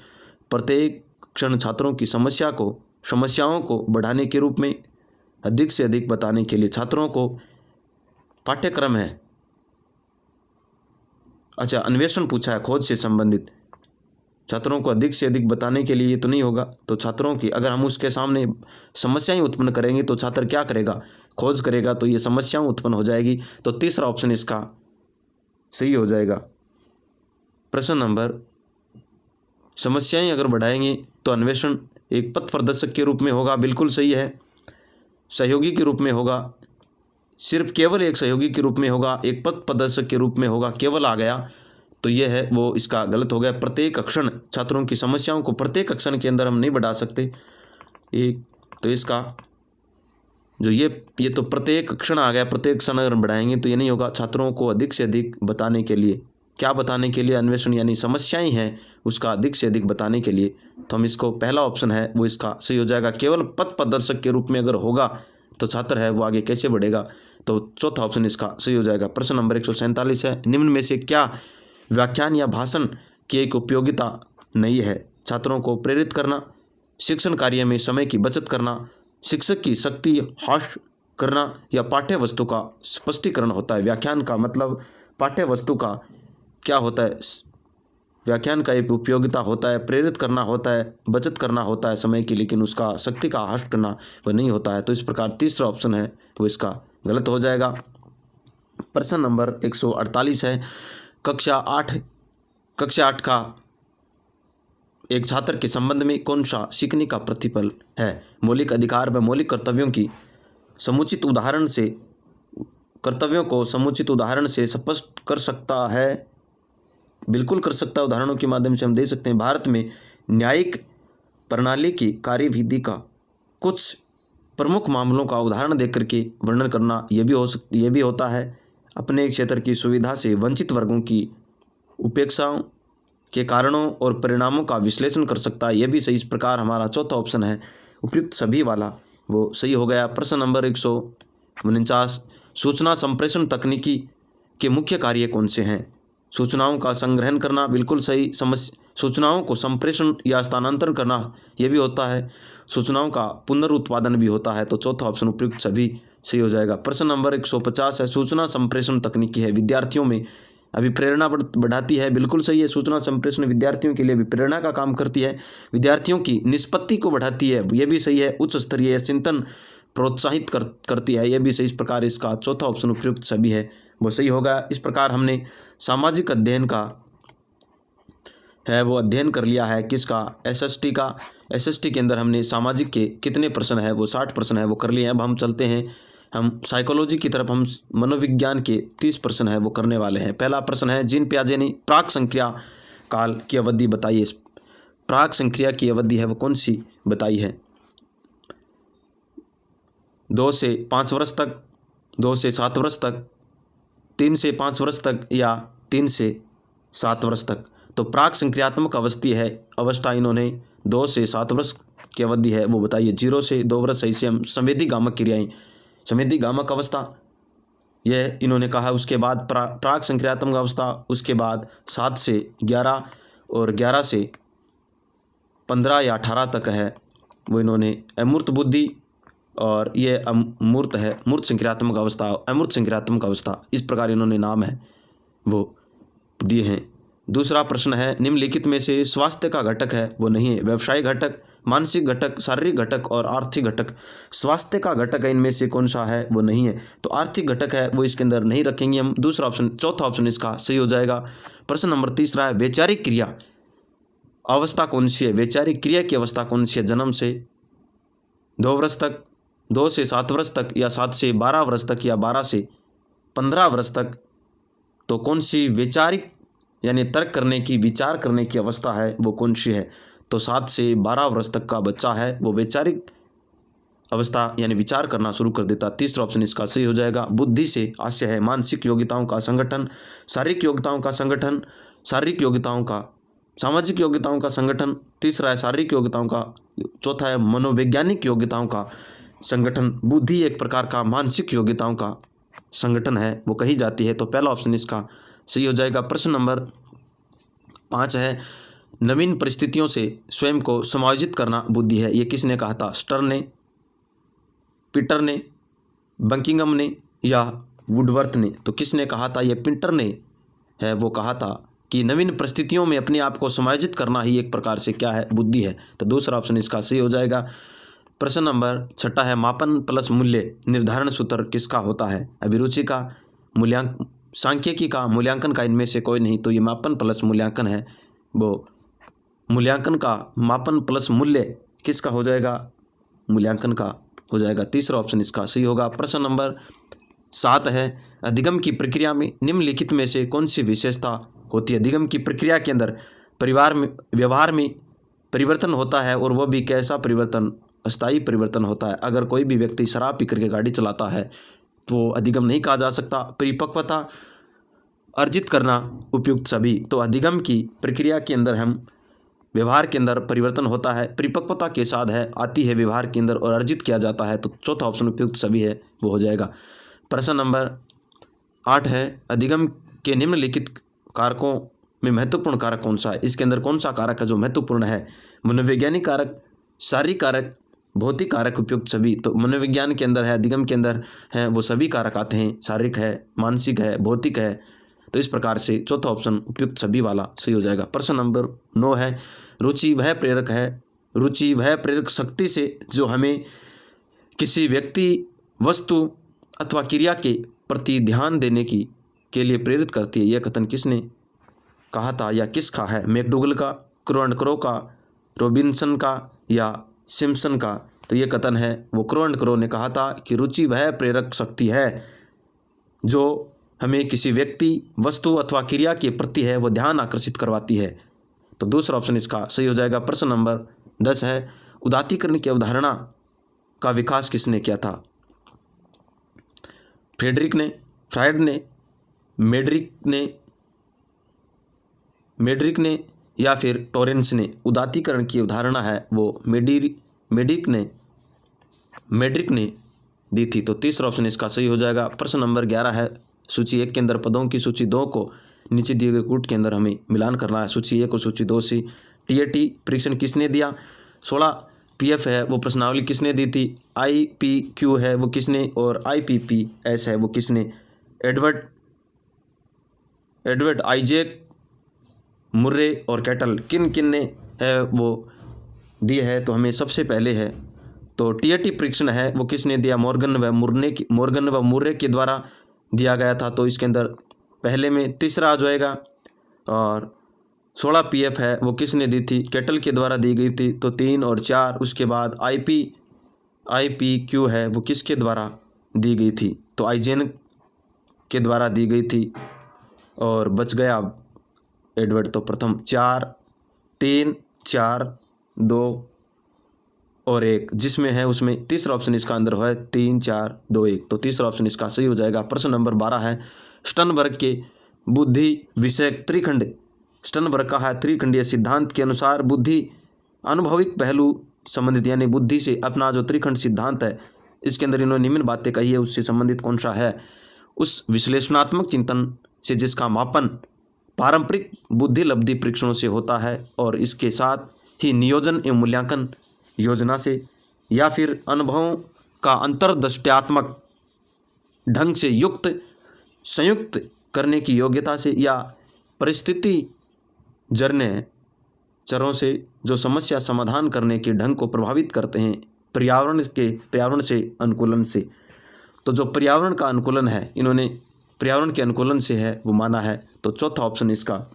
प्रत्येक क्षण छात्रों की समस्याओं को बढ़ाने के रूप में, अधिक से अधिक बताने के लिए छात्रों को पाठ्यक्रम है। अच्छा, अन्वेषण पूछा है खोज से संबंधित, छात्रों को अधिक से अधिक बताने के लिए ये तो नहीं होगा। तो छात्रों की अगर हम उसके सामने समस्याएं उत्पन्न करेंगे तो छात्र क्या करेगा? खोज करेगा, तो ये समस्याएं उत्पन्न हो जाएगी। तो तीसरा ऑप्शन इसका सही हो जाएगा। प्रश्न नंबर समस्याएं अगर बढ़ाएंगे तो अन्वेषण एक पथ प्रदर्शक के रूप में होगा, बिल्कुल सही है। सहयोगी के रूप में होगा, सिर्फ केवल एक सहयोगी के रूप में होगा, एक पथ प्रदर्शक के रूप में होगा, केवल आ गया तो ये है वो इसका गलत हो गया। प्रत्येक क्षण छात्रों की समस्याओं को प्रत्येक क्षण के अंदर हम नहीं बढ़ा सकते एक, तो इसका जो ये तो प्रत्येक क्षण आ गया, प्रत्येक क्षण अगर बढ़ाएंगे तो ये नहीं होगा। छात्रों को अधिक से अधिक बताने के लिए, क्या बताने के लिए? अन्वेषण यानी समस्याएं हैं उसका अधिक से अधिक बताने के लिए, तो हम इसको पहला ऑप्शन है वो इसका सही हो जाएगा। केवल पथ प्रदर्शक के रूप में अगर होगा तो छात्र है वो आगे कैसे बढ़ेगा? तो चौथा ऑप्शन इसका सही हो जाएगा। प्रश्न नंबर 147 है निम्न में से क्या व्याख्यान या भाषण की एक उपयोगिता नहीं है? छात्रों को प्रेरित करना, शिक्षण कार्य में समय की बचत करना, शिक्षक की शक्ति ह्रास करना, या पाठ्य वस्तु का स्पष्टीकरण होता है। व्याख्यान का मतलब पाठ्य वस्तु का क्या होता है? व्याख्यान का एक उपयोगिता होता है, प्रेरित करना होता है, बचत करना होता है समय की, लेकिन उसका शक्ति का ह्रास करना वह नहीं होता है। तो इस प्रकार तीसरा ऑप्शन है वो इसका गलत हो जाएगा। प्रश्न नंबर 148 है कक्षा आठ का एक छात्र के संबंध में कौन सा सीखने का प्रतिफल है? मौलिक अधिकार व मौलिक कर्तव्यों को समुचित उदाहरण से स्पष्ट कर सकता है। बिल्कुल कर सकता है, उदाहरणों के माध्यम से हम दे सकते हैं। भारत में न्यायिक प्रणाली की कार्यविधि का कुछ प्रमुख मामलों का उदाहरण देकर के वर्णन करना, ये भी होता है। अपने क्षेत्र की सुविधा से वंचित वर्गों की उपेक्षाओं के कारणों और परिणामों का विश्लेषण कर सकता है, यह भी सही। इस प्रकार हमारा चौथा ऑप्शन है उपयुक्त सभी वाला वो सही हो गया। प्रश्न नंबर 149 सूचना संप्रेषण तकनीकी के मुख्य कार्य कौन से हैं? सूचनाओं का संग्रहण करना, बिल्कुल सही। सूचनाओं को संप्रेषण या स्थानांतरण करना यह भी होता है। सूचनाओं का पुनरुत्पादन भी होता है। तो चौथा ऑप्शन उपयुक्त सभी सही हो जाएगा। प्रश्न नंबर 150 है सूचना संप्रेषण तकनीकी है विद्यार्थियों में अभिप्रेरणा बढ़ाती है, बिल्कुल सही है। सूचना संप्रेषण विद्यार्थियों के लिए अभिप्रेरणा का काम करती है, विद्यार्थियों की निष्पत्ति को बढ़ाती है, यह भी सही है। उच्च स्तरीय चिंतन प्रोत्साहित करती है, यह भी सही। इस प्रकार इसका चौथा ऑप्शन उपयुक्त सभी है वो सही होगा। इस प्रकार हमने सामाजिक अध्ययन का है वो अध्ययन कर लिया है। किसका? एसएसटी का। एसएसटी के अंदर हमने सामाजिक के कितने प्रश्न है वो 60 प्रश्न है वो कर लिए हैं। अब हम चलते हैं हम साइकोलॉजी की तरफ। हम मनोविज्ञान के 30 प्रश्न है वो करने वाले हैं। पहला प्रश्न है जीन पियाजे ने प्राक संक्रिया काल की अवधि बताइए। प्राक संक्रिया की अवधि है वो कौन सी बताई है? 2 से 5 वर्ष तक, 2 से 7 वर्ष तक, 3 से 5 वर्ष तक, या 3 से 7 वर्ष तक। तो प्राक संक्रियात्मक अवस्था इन्होंने 2 से 7 वर्ष की अवधि है वो बताइए। 0 से 2 वर्ष सही से हम संवेदी गामक क्रियाएं, संवेदी गामक अवस्था यह इन्होंने कहा। उसके बाद प्राक संक्रियात्मक अवस्था, उसके बाद 7 से 11 और 11 से 15 या 18 तक है वो इन्होंने अमूर्त बुद्धि, और ये अमूर्त है मूर्त संक्रियात्मक अवस्था, अमूर्त संक्रियात्मक अवस्था, इस प्रकार इन्होंने नाम है वो दिए हैं। दूसरा प्रश्न है, निम्नलिखित में से स्वास्थ्य का घटक है वो नहीं है। व्यवसायिक घटक, मानसिक घटक, शारीरिक घटक और आर्थिक घटक। स्वास्थ्य का घटक है, इनमें से कौन सा है वो नहीं है। तो आर्थिक घटक है वो इसके अंदर नहीं रखेंगे हम। दूसरा ऑप्शन, चौथा ऑप्शन इसका सही हो जाएगा। प्रश्न नंबर तीसरा है, वैचारिक क्रिया अवस्था कौन सी है। वैचारिक क्रिया की अवस्था कौन सी है। जन्म से 2 वर्ष तक, 2 से 7 वर्ष तक, या 7 से 12 वर्ष तक, या 12 से 15 वर्ष तक। तो कौन सी वैचारिक यानी तर्क करने की, विचार करने की अवस्था है वो कौन सी है। तो 7 से 12 वर्ष तक का बच्चा है वो वैचारिक अवस्था यानी विचार करना शुरू कर देता। तीसरा ऑप्शन इसका सही हो जाएगा। बुद्धि से आशय है मानसिक योग्यताओं का संगठन, शारीरिक योग्यताओं का संगठन, शारीरिक योग्यताओं का, सामाजिक योग्यताओं का संगठन। तीसरा है शारीरिक योग्यताओं का। चौथा है मनोवैज्ञानिक योग्यताओं का संगठन। बुद्धि एक प्रकार का मानसिक योग्यताओं का संगठन है वो कही जाती है। तो पहला ऑप्शन इसका सही हो जाएगा। प्रश्न नंबर 5 है, नवीन परिस्थितियों से स्वयं को समायोजित करना बुद्धि है। ये किसने कहा था। स्टर ने, पीटर ने, बकिंघम ने या वुडवर्थ ने। तो किसने कहा था। ये पीटर ने है वो कहा था कि नवीन परिस्थितियों में अपने आप को समायोजित करना ही एक प्रकार से क्या है, बुद्धि है। तो दूसरा ऑप्शन इसका सही हो जाएगा। प्रश्न नंबर 6 है, मापन प्लस मूल्य निर्धारण सूत्र किसका होता है। अभिरुचि का, मूल्यांकन, सांख्यिकी का, मूल्यांकन का, इनमें से कोई नहीं। तो ये मापन प्लस मूल्यांकन है वो मूल्यांकन का, मापन प्लस मूल्य किसका हो जाएगा, मूल्यांकन का हो जाएगा। तीसरा ऑप्शन इसका सही होगा। प्रश्न नंबर 7 है, अधिगम की प्रक्रिया में निम्नलिखित में से कौन सी विशेषता होती है। अधिगम की प्रक्रिया के अंदर परिवार में, व्यवहार में परिवर्तन होता है, और वह भी कैसा परिवर्तन, अस्थायी परिवर्तन होता है। अगर कोई भी व्यक्ति शराब पी करके गाड़ी चलाता है तो अधिगम नहीं कहा जा सकता। परिपक्वता अर्जित करना उपयुक्त सभी। तो अधिगम की प्रक्रिया के अंदर हम व्यवहार के अंदर परिवर्तन होता है, परिपक्वता के साथ है आती है व्यवहार के अंदर, और अर्जित किया जाता है। तो चौथा ऑप्शन उपयुक्त सभी है वो हो जाएगा। प्रश्न नंबर 8 है, अधिगम के निम्नलिखित कारकों में महत्वपूर्ण कारक कौन सा है। इसके अंदर कौन सा कारक है जो महत्वपूर्ण है। मनोवैज्ञानिक कारक, शारीरिक कारक, भौतिक कारक, उपयुक्त सभी। तो मनोविज्ञान के अंदर है, अधिगम के अंदर है वो सभी कारक आते हैं। शारीरिक है, मानसिक है, भौतिक है। तो इस प्रकार से चौथा ऑप्शन उपयुक्त सभी वाला सही हो जाएगा। प्रश्न नंबर 9 है, रुचि वह प्रेरक है। रुचि वह प्रेरक शक्ति से जो हमें किसी व्यक्ति, वस्तु अथवा क्रिया के प्रति ध्यान देने के लिए प्रेरित करती है। यह कथन किसने कहा था या किसका है। मैकडूगल का, क्रो का, रॉबिन्सन का या सिम्पसन का। तो ये कथन है वो क्रो ने कहा था कि रुचि वह प्रेरक शक्ति है जो हमें किसी व्यक्ति, वस्तु अथवा क्रिया के प्रति है वो ध्यान आकर्षित करवाती है। तो दूसरा ऑप्शन इसका सही हो जाएगा। प्रश्न नंबर 10 है, उदात्तीकरण की अवधारणा का विकास किसने किया था। फ्रेडरिक ने, फ्रायड ने, मेड्रिक ने या फिर टॉरेंस ने। उदात्तीकरण की अवधारणा है वो मेड्रिक ने दी थी। तो तीसरा ऑप्शन इसका सही हो जाएगा। प्रश्न नंबर 11 है, सूची 1 के अंदर पदों की सूची 2 को नीचे दिए गए कूट के अंदर हमें मिलान करना है। सूची 1 और सूची 2 से टीएटी परीक्षण किसने दिया। 16 पीएफ है वो प्रश्नावली किसने दी थी। आईपीक्यू है वो किसने, और आईपीपीएस है वो किसने। एडवर्ड आइजैक, मुर्रे और कैटल किन ने है वो दिए है। तो हमें सबसे पहले है तो टीएटी परीक्षण है वो किसने दिया, मॉर्गन व मुर्रे के द्वारा दिया गया था। तो इसके अंदर पहले में तीसरा आ जाएगा। और 16 पीएफ है वो किसने दी थी, कैटल के द्वारा दी गई थी। तो 3 और 4। उसके बाद आईपीक्यू है वो किसके द्वारा दी गई थी, तो आइजेन के द्वारा दी गई थी। और बच गया एडवर्ड। तो प्रथम 4, 3, 4, 2 और 1 जिसमें है उसमें तीसरा ऑप्शन इसका अंदर है 3, 4, 2, 1। तो तीसरा ऑप्शन इसका सही हो जाएगा। प्रश्न नंबर 12 है, स्टर्नबर्ग के बुद्धि विषयक त्रिखंड, स्टर्नबर्ग का है त्रिखंडीय सिद्धांत के अनुसार बुद्धि अनुभविक पहलू संबंधित यानी बुद्धि से अपना जो त्रिखंड सिद्धांत है इसके अंदर इन्होंने निम्न बातें कही है उससे संबंधित कौन सा है। उस विश्लेषणात्मक चिंतन से जिसका मापन पारंपरिक बुद्धिलब्धि परीक्षणों से होता है और इसके साथ ही नियोजन एवं मूल्यांकन योजना से या फिर अनुभवों का अंतर्दृष्टात्मक ढंग से संयुक्त करने की योग्यता से या परिस्थिति जन्य चरों से जो समस्या समाधान करने के ढंग को प्रभावित करते हैं पर्यावरण से अनुकूलन से। तो जो पर्यावरण का अनुकूलन है, इन्होंने पर्यावरण के अनुकूलन से है वो माना है, तो चौथा ऑप्शन इसका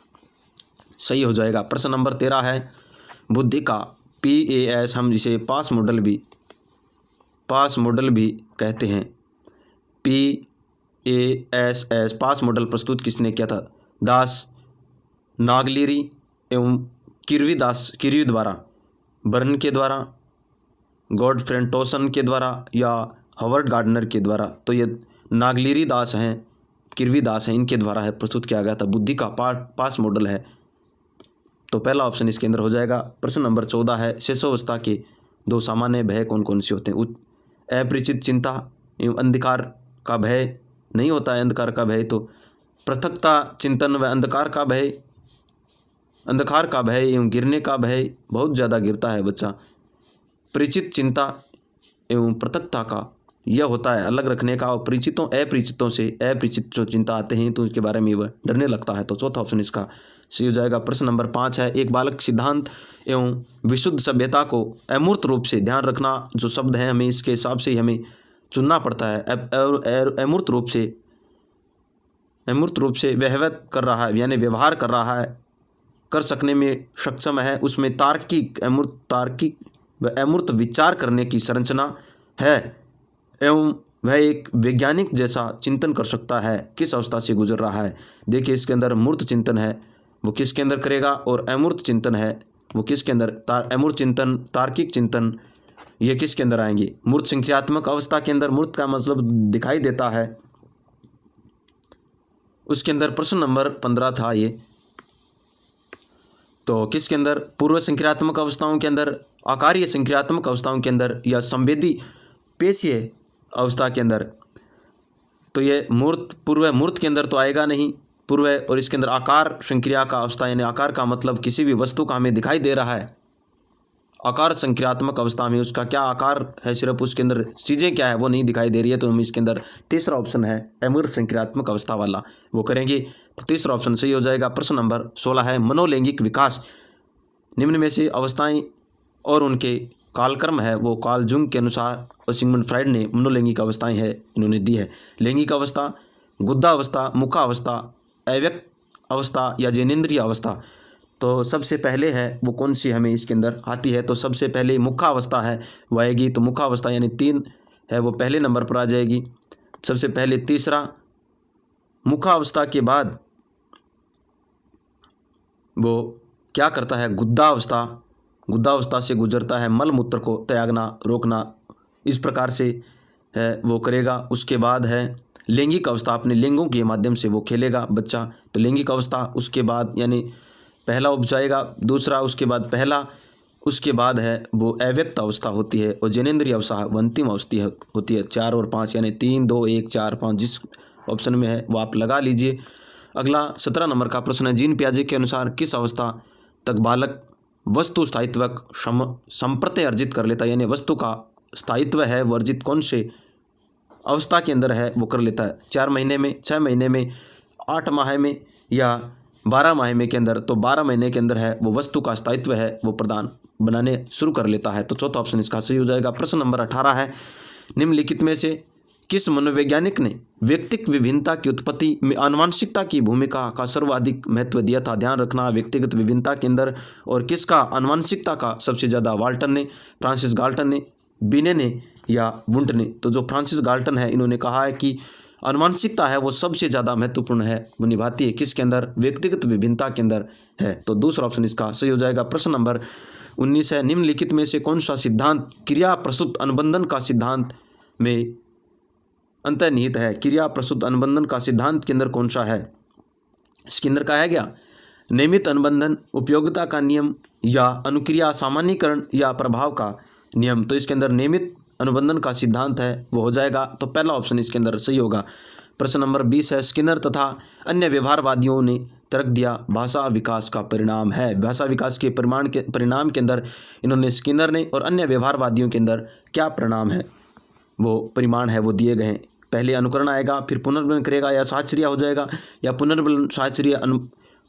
सही हो जाएगा। प्रश्न नंबर 13 है बुद्धि का PAS, हम जिसे पास मॉडल भी कहते हैं। PAS पास मॉडल प्रस्तुत किसने किया था? दास, नागलिरी एवं किरवी द्वारा, बर्न के द्वारा, गॉडफ्रेंटोसन के द्वारा या हॉवर्ड गार्डनर के द्वारा। तो ये नागलिरी दास हैं, किरवी दास हैं, इनके द्वारा है प्रस्तुत किया गया था। बुद्धि का पास मॉडल है, तो पहला ऑप्शन इसके अंदर हो जाएगा। प्रश्न नंबर 14 है शिशुअवस्था के 2 सामान्य भय कौन कौन से होते हैं? अपरिचित चिंता एवं अंधकार का भय नहीं होता है, अंधकार का भय तो पृथकता चिंतन व अंधकार का भय एवं गिरने का भय, बहुत ज़्यादा गिरता है बच्चा। परिचित चिंता एवं पृथकता का यह होता है अलग रखने का, और अपरिचित जो चिंता आते हैं तो उसके बारे में वह डरने लगता है। तो चौथा ऑप्शन इसका सही हो जाएगा। प्रश्न नंबर 5 है एक बालक सिद्धांत एवं विशुद्ध सभ्यता को अमूर्त रूप से ध्यान रखना, जो शब्द है हमें इसके हिसाब से ही हमें चुनना पड़ता है। अमूर्त रूप से व्यवहार कर रहा है, यानी व्यवहार कर रहा है, कर सकने में सक्षम है, उसमें तार्किक व अमूर्त विचार करने की संरचना है एवं वह एक वैज्ञानिक जैसा चिंतन कर सकता है। किस अवस्था से गुजर रहा है? देखिए इसके अंदर मूर्त चिंतन है, वो किसके अंदर करेगा, और अमूर्त चिंतन है वो किसके अंदर, अमूर्त चिंतन, तार्किक चिंतन, ये किसके अंदर आएंगे? मूर्त संक्रियात्मक अवस्था के अंदर। मूर्त का मतलब दिखाई देता है, उसके अंदर प्रश्न नंबर 15 था ये। तो किसके अंदर? पूर्व संक्रियात्मक अवस्थाओं के अंदर, आकारीय संक्रियात्मक अवस्थाओं के अंदर या संवेदी पेशीय अवस्था के अंदर। तो ये पूर्व मूर्त के अंदर तो आएगा नहीं पूर्व, और इसके अंदर आकार संक्रिया का अवस्था, यानी आकार का मतलब किसी भी वस्तु का हमें दिखाई दे रहा है। आकार संक्रियात्मक अवस्था में उसका क्या आकार है, सिर्फ उसके अंदर चीज़ें क्या है वो नहीं दिखाई दे रही है, तो हम इसके अंदर तीसरा ऑप्शन है अमूर्त संक्रियात्मक अवस्था वाला वो करेंगे, तो तीसरा ऑप्शन सही हो जाएगा। प्रश्न नंबर 16 है मनोलैंगिक विकास निम्न में से अवस्थाएं और उनके कालक्रम है वो कार्ल जुंग के अनुसार और सिगमंड फ्राइड ने मनोलैंगिक अवस्थाएं है इन्होंने दी है। लैंगिक अवस्था, गुद्दा अवस्था, मुखा अवस्था, अव्यक्त अवस्था या जैनेन्द्रिय अवस्था। तो सबसे पहले है वो कौन सी हमें इसके अंदर आती है? तो सबसे पहले मुखा अवस्था है वो आएगी, तो मुखा अवस्था यानी 3 है वो पहले नंबर पर आ जाएगी। सबसे पहले तीसरा मुखा अवस्था के बाद वो क्या करता है? गुद्दा अवस्था से गुजरता है, मल मूत्र को त्यागना, रोकना, इस प्रकार से है वो करेगा। उसके बाद है लैंगिक अवस्था, अपने लिंगों के माध्यम से वो खेलेगा बच्चा, तो लैंगिक अवस्था उसके बाद यानी पहला उपजाएगा, दूसरा उसके बाद पहला, उसके बाद है वो अव्यक्त अवस्था होती है, और जैनेन्द्रिय अवस्था अंतिम अवस्था होती है 4 और 5 यानी 3, 2, 1, 4, 5 जिस ऑप्शन में है वो आप लगा लीजिए। अगला 17 नंबर का प्रश्न है जीन पियाजे के अनुसार किस अवस्था तक बालक वस्तु स्थायित्व संप्रत्यय अर्जित कर लेता है, यानी वस्तु का स्थायित्व है वो अर्जित कौन से अवस्था के अंदर है वो कर लेता है? 4 महीने में, 6 महीने में, 8 माह में या 12 माह में के अंदर? तो 12 महीने के अंदर है वो वस्तु का स्थायित्व है वो बनाने शुरू कर लेता है, तो चौथा ऑप्शन इसका सही हो जाएगा। प्रश्न नंबर 18 है निम्नलिखित में से किस मनोवैज्ञानिक ने व्यक्तिगत विभिन्नता की उत्पत्ति में आनुवंशिकता की भूमिका का सर्वाधिक महत्व दिया था? ध्यान रखना व्यक्तिगत विभिन्नता के अंदर, और किसका आनुवंशिकता का सबसे ज़्यादा? वाल्टन ने, फ्रांसिस गाल्टन ने, बिने ने या वुंट ने? तो जो फ्रांसिस गाल्टन है इन्होंने कहा है कि आनुवंशिकता है वो सबसे ज़्यादा महत्वपूर्ण है, वो निभाती है किसके अंदर? व्यक्तिगत विभिन्नता के अंदर है, तो दूसरा ऑप्शन इसका सही हो जाएगा। प्रश्न नंबर 19 है निम्नलिखित में से कौन सा सिद्धांत क्रिया प्रस्तुत अनुबंधन का सिद्धांत में अंतर्निहित है? क्रिया प्रस्तुत अनुबंधन का सिद्धांत के अंदर कौन सा है? इसके अंदर कहा गया नियमित अनुबंधन, उपयोगिता का नियम या अनुक्रिया सामान्यीकरण या प्रभाव का नियम? तो इसके अंदर नियमित अनुबंधन का सिद्धांत है वो हो जाएगा, तो पहला ऑप्शन इसके अंदर सही होगा। प्रश्न नंबर 20 है, स्किनर तथा अन्य व्यवहारवादियों ने तर्क दिया भाषा विकास का परिणाम है। भाषा विकास के परिणाम के अंदर इन्होंने स्किनर ने और अन्य व्यवहारवादियों के अंदर क्या परिणाम है, वो परिमाण है, वो दिए गए हैं। पहले अनुकरण आएगा, फिर पुनर्बलन करेगा, या साहचर्य हो जाएगा, या पुनर्बलन साहचर्य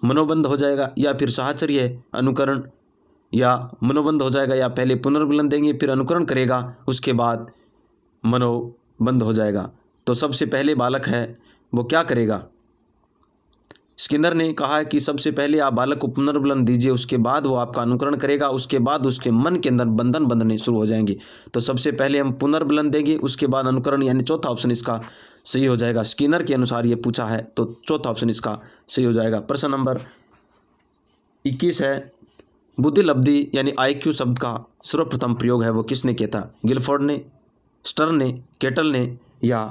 मनोबंध हो जाएगा, या फिर साहचर्य अनुकरण या मनोबंध हो जाएगा, या पहले पुनर्बलन देंगे फिर अनुकरण करेगा, उसके बाद मनोबंध हो जाएगा। तो सबसे पहले बालक है वो क्या करेगा? स्किनर ने कहा है कि सबसे पहले आप बालक को पुनर्बलन दीजिए, उसके बाद वो आपका अनुकरण करेगा, उसके बाद उसके मन के अंदर बंधन बंधने शुरू हो जाएंगे। तो सबसे पहले हम पुनर्बलन देंगे, उसके बाद अनुकरण, यानी चौथा ऑप्शन इसका सही हो जाएगा। स्किनर के अनुसार ये पूछा है तो चौथा ऑप्शन इसका सही हो जाएगा। प्रश्न नंबर 21 है, बुद्धिलब्धि यानी IQ शब्द का सर्वप्रथम प्रयोग है वो किसने किया था? गिलफोर्ड ने, स्टर्न ने, केटल ने या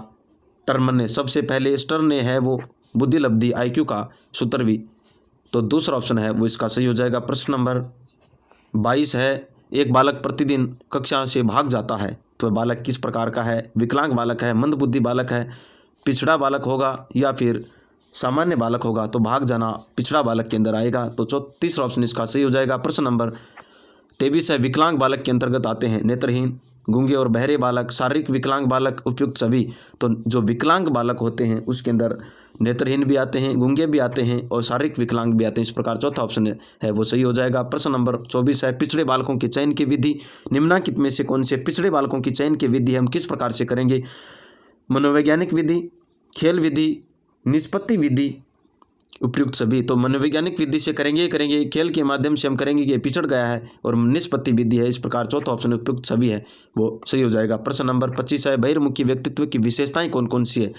टर्मन ने? सबसे पहले स्टर्न ने है वो बुद्धिलब्धि IQ का सूत्र भी, तो दूसरा ऑप्शन है वो इसका सही हो जाएगा। प्रश्न नंबर 22 है, एक बालक प्रतिदिन कक्षा से भाग जाता है तो बालक किस प्रकार का है? विकलांग बालक है, मंदबुद्धि बालक है, पिछड़ा बालक होगा या फिर सामान्य बालक होगा? तो भाग जाना पिछड़ा बालक के अंदर आएगा, तो तीसरा ऑप्शन इसका सही हो जाएगा। प्रश्न नंबर 23 है, विकलांग बालक के अंतर्गत आते हैं नेत्रहीन, गूंगे और बहरे बालक, शारीरिक विकलांग बालक, उपयुक्त सभी। तो जो विकलांग बालक होते हैं उसके अंदर नेत्रहीन भी आते हैं, गूंगे भी आते हैं और शारीरिक विकलांग भी आते हैं। इस प्रकार चौथा ऑप्शन है वो सही हो जाएगा। प्रश्न नंबर 24 है, पिछड़े बालकों के चयन की विधि निम्नलिखित में से कौन से? पिछड़े बालकों की चयन की विधि हम किस प्रकार से करेंगे? मनोवैज्ञानिक विधि, खेल विधि, निष्पत्ति विधि, उपयुक्त सभी। तो मनोवैज्ञानिक विधि से करेंगे, खेल के माध्यम से हम करेंगे कि पिछड़ गया है, और निष्पत्ति विधि है। इस प्रकार चौथा ऑप्शन उपयुक्त सभी है वो सही हो जाएगा। प्रश्न नंबर 25 है, बहिर्मुखी व्यक्तित्व की विशेषताएं कौन कौन सी है?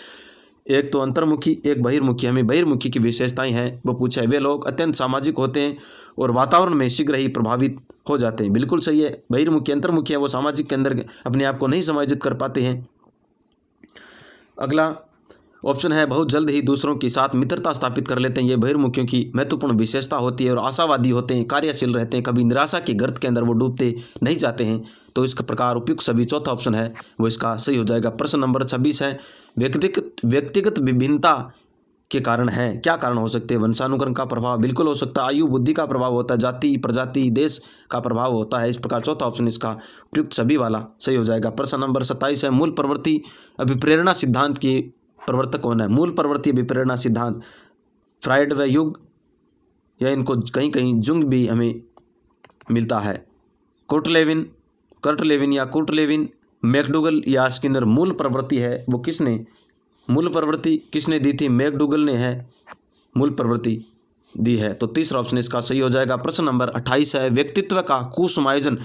एक तो अंतर्मुखी, एक बहिर्मुखी। हमें बहिर्मुखी की विशेषताएं हैं वो पूछा है। वे लोग अत्यंत सामाजिक होते हैं और वातावरण में शीघ्र ही प्रभावित हो जाते हैं। बिल्कुल सही है। बहिर्मुखी, अंतर्मुखी है वो सामाजिक के अंदर अपने आप को नहीं समायोजित कर पाते हैं। अगला ऑप्शन है, बहुत जल्द ही दूसरों के साथ मित्रता स्थापित कर लेते हैं। ये बहिर्मुखियों की महत्वपूर्ण विशेषता होती है। और आशावादी होते हैं, कार्यशील रहते हैं, कभी निराशा के गर्त के अंदर वो डूबते नहीं जाते हैं। तो इसका प्रकार उपयुक्त सभी चौथा ऑप्शन है वो इसका सही हो जाएगा। प्रश्न नंबर 26 है, व्यक्तिगत विभिन्नता के कारण है, क्या कारण हो सकते हैं? वंशानुक्रम का प्रभाव बिल्कुल हो सकता है, आयु बुद्धि का प्रभाव होता है, जाति प्रजाति देश का प्रभाव होता है। इस प्रकार चौथा ऑप्शन इसका उपयुक्त सभी वाला सही हो जाएगा। प्रश्न नंबर 27 है, मूल प्रवृत्ति अभिप्रेरणा सिद्धांत की प्रवर्तक कौन है? मूल प्रवृत्ति अभिप्रेरणा सिद्धांत फ्रायड व युग, या इनको कहीं कहीं जुंग भी हमें मिलता है। कर्टलेविन या कुर्टलेविन, मैकडूगल या स्किनर? मूल प्रवृत्ति है वो किसने, मूल प्रवृत्ति किसने दी थी? मैकडूगल ने है मूल प्रवृत्ति दी है। तो तीसरा ऑप्शन इसका सही हो जाएगा। प्रश्न नंबर 28 है, व्यक्तित्व का कुसमायोजन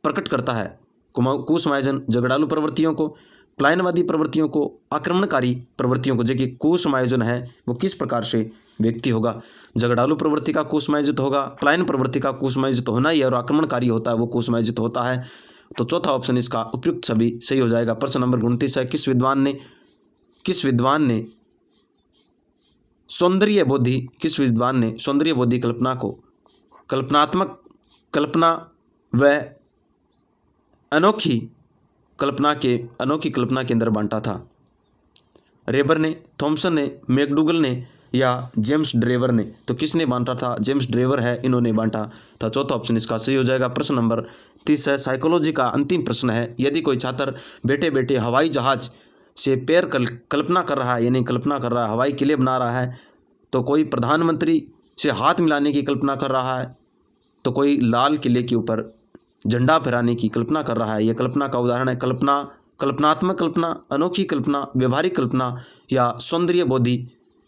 प्रकट करता है। कुसमायोजन झगड़ालू प्रवृत्तियों को, पलायनवादी प्रवृत्तियों को, आक्रमणकारी प्रवृत्तियों को। जो कि कुसमायोजन है वो किस प्रकार से व्यक्ति होगा? झगड़ालू प्रवृत्ति का कुसमायोजित होगा, पलायन प्रवृत्ति का कुसमायोजित होना ही है, और आक्रमणकारी होता है वो कुसमायोजित होता है। तो चौथा ऑप्शन इसका उपयुक्त सभी सही हो जाएगा। प्रश्न नंबर 29 है, किस विद्वान ने सौंदर्य बोधि कल्पना को कल्पनात्मक कल्पना व अनोखी कल्पना के अंदर बांटा था? रेबर ने, थॉमसन ने, मैकडूगल ने या जेम्स ड्रेवर ने? तो किसने बांटा था? जेम्स ड्रेवर है, इन्होंने बांटा था। चौथा ऑप्शन इसका सही हो जाएगा। प्रश्न नंबर 30 है, साइकोलॉजी का अंतिम प्रश्न है, यदि कोई छात्र बैठे बैठे हवाई जहाज से पैर कल्पना कर रहा है, यानी कल्पना कर रहा है, हवाई किले बना रहा है, तो कोई प्रधानमंत्री से हाथ मिलाने की कल्पना कर रहा है, तो कोई लाल किले के ऊपर झंडा फहराने की कल्पना कर रहा है। यह कल्पना का उदाहरण है। कल्पनात्मक कल्पना, अनोखी कल्पना, व्यवहारिक कल्पना या सौंदर्य बोधि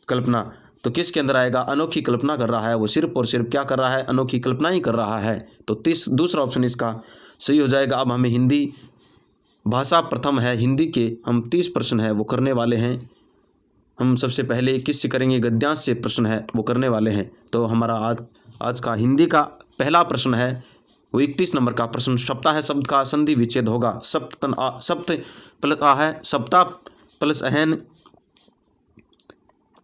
कल्पना? तो किसके अंदर आएगा? अनोखी कल्पना कर रहा है वो, सिर्फ और सिर्फ क्या कर रहा है? अनोखी कल्पना ही कर रहा है। तो दूसरा ऑप्शन इसका सही हो जाएगा। अब हमें हिंदी भाषा प्रथम है, हिंदी के हम 30 प्रश्न है वो करने वाले हैं। हम सबसे पहले किससे करेंगे? गद्यांश से प्रश्न है वो करने वाले हैं। तो हमारा आज का हिंदी का पहला प्रश्न है वो 31 नंबर का प्रश्न, सप्ताह है शब्द का संधि विच्छेद होगा। सप्त प्लस आ है, सप्ताह प्लस अहन,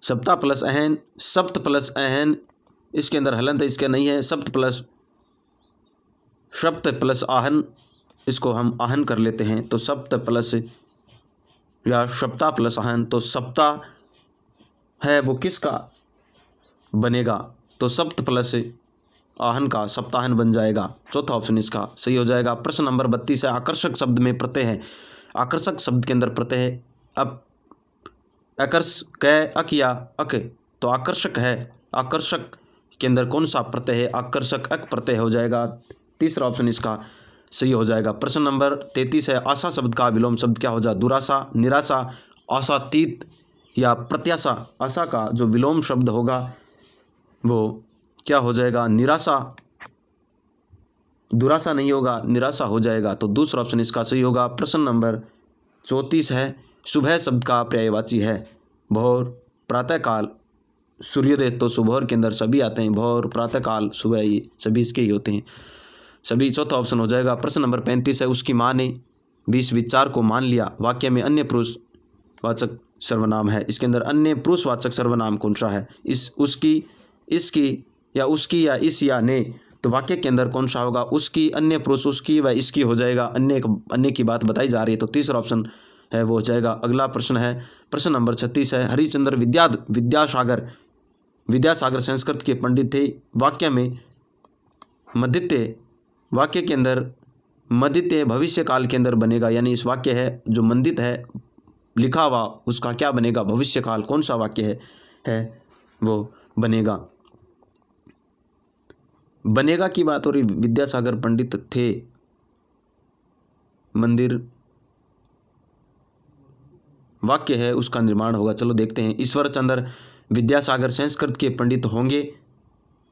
सप्ताह प्लस अहन, सप्त प्लस अहन, इसके अंदर हलंत इसके नहीं है। सप्त प्लस आहन, इसको हम आहन कर लेते हैं। तो सप्त प्लस या सप्ताह प्लस आहन, तो सप्ताह है वो किसका बनेगा? तो सप्त प्लस आहन का सप्ताहन बन जाएगा। चौथा ऑप्शन इसका सही हो जाएगा। प्रश्न नंबर 32 है, आकर्षक शब्द में प्रत्यय है। आकर्षक शब्द के अंदर प्रत्यय है अब आकर्ष क अक या अक, तो आकर्षक है। आकर्षक के अंदर कौन सा प्रत्यय है? आकर्षक अक प्रत्यय हो जाएगा। तीसरा ऑप्शन इसका सही हो जाएगा। प्रश्न नंबर 33 है, आशा शब्द का विलोम शब्द क्या हो जाए? दुराशा, निराशा, आशातीत या प्रत्याशा। आशा का जो विलोम शब्द होगा वो क्या हो जाएगा? निराशा। दुराशा नहीं होगा, निराशा हो जाएगा। तो दूसरा ऑप्शन इसका सही होगा। प्रश्न नंबर 34 है, सुबह शब्द का पर्यायवाची है। भोर, प्रातःकाल, सूर्योदय। तो सुबह के अंदर सभी आते हैं, भोर, प्रातःकाल, सुबह, ये सभी इसके ही होते हैं सभी। चौथा ऑप्शन हो जाएगा। प्रश्न नंबर 35 है, उसकी माँ ने भी इस विचार को मान लिया। वाक्य में अन्य पुरुषवाचक सर्वनाम है। इसके अंदर अन्य पुरुषवाचक सर्वनाम कौन सा है? इस, उसकी, इसकी या उसकी या इस या ने। तो वाक्य के अंदर कौन सा होगा? उसकी, अन्य पुरुष, उसकी व इसकी हो जाएगा। अन्य की बात बताई जा रही है, तो तीसरा ऑप्शन है वो हो जाएगा। अगला प्रश्न है, प्रश्न नंबर 36 है, हरिश्चंद्र विद्यासागर संस्कृत के पंडित थे। वाक्य में मदित्य, वाक्य के अंदर मदित्य भविष्य काल के अंदर बनेगा, यानी इस वाक्य है जो मंदित है लिखा हुआ उसका क्या बनेगा? भविष्य काल। कौन सा वाक्य है वो बनेगा की बात हो रही। विद्यासागर पंडित थे, मंदिर वाक्य है उसका निर्माण होगा। चलो देखते हैं। ईश्वरचंद्र विद्यासागर संस्कृत के पंडित होंगे।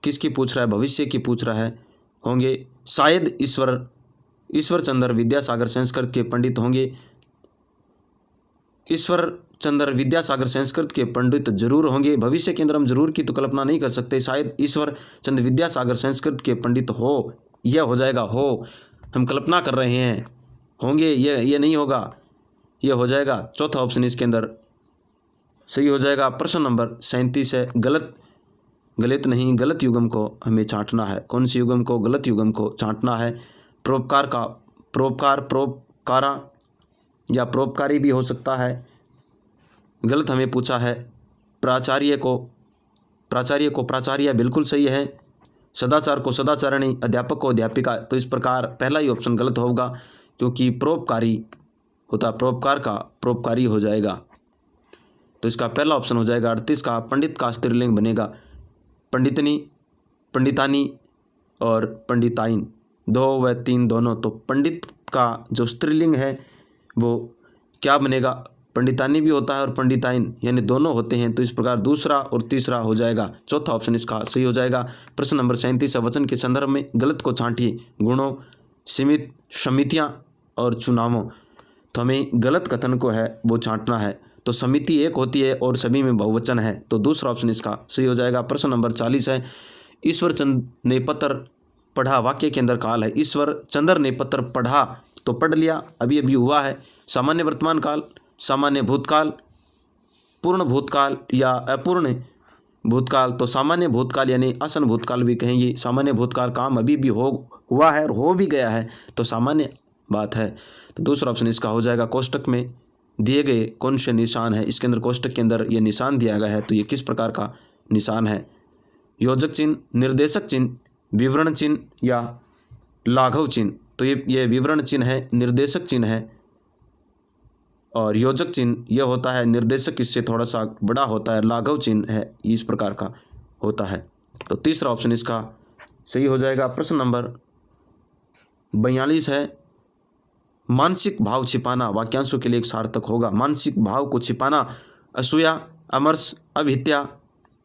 किसकी पूछ रहा है? भविष्य की पूछ रहा है। होंगे शायद ईश्वरचंद्र विद्यासागर संस्कृत के पंडित होंगे। ईश्वरचंद्र विद्यासागर संस्कृत के पंडित जरूर होंगे। भविष्य के अंदर हम जरूर की तो कल्पना नहीं कर सकते। शायद ईश्वरचंद्र विद्यासागर संस्कृत के पंडित हो, यह हो जाएगा। हो हम कल्पना कर रहे हैं, होंगे ये नहीं होगा, यह हो जाएगा। चौथा ऑप्शन इसके अंदर सही हो जाएगा। प्रश्न नंबर 37 है, गलत युग्म को हमें छांटना है। कौन सी युग्म को? गलत युग्म को छांटना है। परोपकार का परोपकार, परोपकारा या परोपकारी भी हो सकता है। गलत हमें पूछा है। प्राचार्य को प्राचार्य बिल्कुल सही है। सदाचार को सदाचारणी, अध्यापक को अध्यापिका। तो इस प्रकार पहला ही ऑप्शन गलत होगा, क्योंकि परोपकारी होता परोपकार का परोपकारी हो जाएगा। तो इसका पहला ऑप्शन हो जाएगा। 38 का, पंडित का स्त्रीलिंग बनेगा पंडितनी, पंडितानी और पंडिताइन, 2 व 3 दोनों। तो पंडित का जो स्त्रीलिंग है वो क्या बनेगा? पंडितानी भी होता है और पंडिताइन, यानी दोनों होते हैं। तो इस प्रकार दूसरा और तीसरा हो जाएगा। चौथा ऑप्शन इसका सही हो जाएगा। प्रश्न नंबर 37 है, वचन के संदर्भ में गलत को छांटिए। गुणों, सीमित, समितियां और चुनावों। तो हमें गलत कथन को है वो छांटना है। तो समिति एक होती है और सभी में बहुवचन है। तो दूसरा ऑप्शन इसका सही हो जाएगा। प्रश्न नंबर 40 है, ईश्वरचंद्र ने पत्र पढ़ा। वाक्य के अंदर काल है। ईश्वरचंद्र ने पत्र पढ़ा, तो पढ़ लिया, अभी हुआ है। सामान्य वर्तमान काल, सामान्य भूतकाल, पूर्ण भूतकाल या अपूर्ण भूतकाल। तो सामान्य भूतकाल यानी आसन भूतकाल भी कहेंगे। सामान्य भूतकाल काम अभी भी हुआ है और हो भी गया है, तो सामान्य बात है। तो दूसरा ऑप्शन इसका हो जाएगा। कोष्टक में दिए गए कौन से निशान है? इसके अंदर कोष्टक के अंदर ये निशान दिया गया है, तो ये किस प्रकार का निशान है? योजक चिन्ह, निर्देशक चिन्ह, विवरण चिन्ह या लाघव चिन्ह। तो ये विवरण चिन्ह है, निर्देशक चिन्ह है, और योजक चिन्ह यह होता है निर्देशक इससे थोड़ा सा बड़ा होता है, लाघव चिन्ह है इस प्रकार का होता है। तो तीसरा ऑप्शन इसका सही हो जाएगा। प्रश्न नंबर 42 है, मानसिक भाव छिपाना वाक्यांशों के लिए एक सार्थक होगा। मानसिक भाव को छिपाना, असूया, अमर्ष, अभिहित्या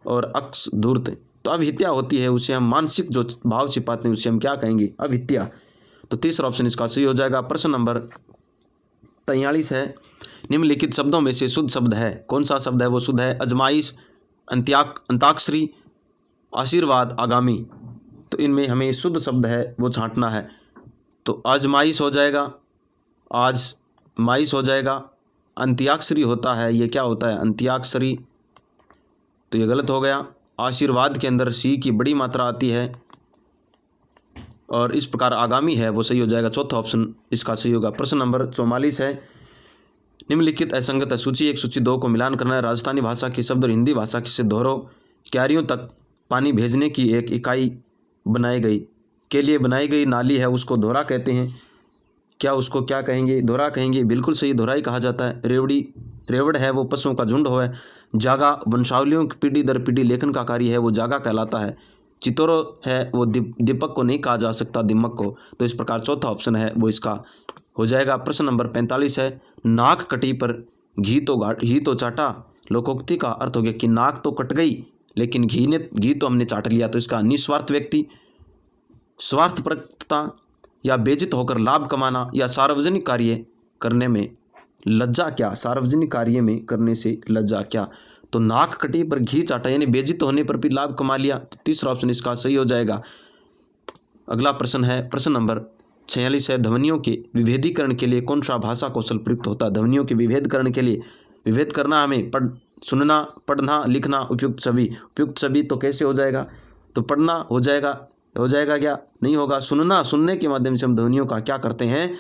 और अक्स धूर्त। तो अभिहित्या होती है, उसे हम मानसिक जो भाव छिपाते हैं उसे हम क्या कहेंगे? अभिहित्या। तो तीसरा ऑप्शन इसका सही हो जाएगा। प्रश्न नंबर 43 है, निम्नलिखित शब्दों में से शुद्ध शब्द है। कौन सा शब्द है वो शुद्ध है? अजमाइश, अंताक्षरी, आशीर्वाद, आगामी। तो इनमें हमें शुद्ध शब्द है वो छांटना है। तो आजमाइश हो जाएगा, आजमाइश हो जाएगा। अंत्याक्षरी होता है, ये क्या होता है? अंत्याक्षरी, तो ये गलत हो गया। आशीर्वाद के अंदर सी की बड़ी मात्रा आती है, और इस प्रकार आगामी है वो सही हो जाएगा। चौथा ऑप्शन इसका सही होगा। प्रश्न नंबर 44 है, निम्नलिखित असंगत है। सूची 1 सूची 2 को मिलान करना है। राजस्थानी भाषा के शब्द और हिंदी भाषा से दोहरों क्यारियों तक पानी भेजने की एक इकाई बनाई गई के लिए बनाई गई नाली है, उसको दोहरा कहते हैं। क्या उसको क्या कहेंगे? दोहरा कहेंगे। बिल्कुल सही, दोहरा ही कहा जाता है। रेवड़ है वो पशुओं का झुंड है। जागा वंशावलियों की पीढ़ी दर पीढ़ी लेखन का कार्य है, वो जागा कहलाता है। चितोरो है वो दीपक को नहीं कहा जा सकता, दिमक को। तो इस प्रकार चौथा ऑप्शन है वो इसका हो जाएगा। प्रश्न नंबर 45 है। नाक कटी पर घी तो चाटा। लोकोक्ति का अर्थ हो गया कि नाक तो कट गई लेकिन घी तो हमने चाट लिया। तो इसका निस्वार्थ व्यक्ति, स्वार्थपरकता या बेइज्जत होकर लाभ कमाना या सार्वजनिक कार्य करने में लज्जा क्या? सार्वजनिक कार्य में करने से लज्जा क्या? तो नाक कटी पर घी चाटा यानी बेइज्जत होने पर भी लाभ कमा लिया। तो तीसरा ऑप्शन इसका सही हो जाएगा। अगला प्रश्न है प्रश्न नंबर 46 है। ध्वनियों के विभेदीकरण के लिए कौन सा भाषा कौशल प्रयुक्त होता है? ध्वनियों के विभेदकरण के लिए विभेद करना हमें सुनना, पढ़ना, लिखना, उपयुक्त सभी। उपयुक्त सभी तो कैसे हो जाएगा? तो पढ़ना हो जाएगा क्या? नहीं होगा। सुनने के माध्यम से हम ध्वनियों का क्या करते हैं?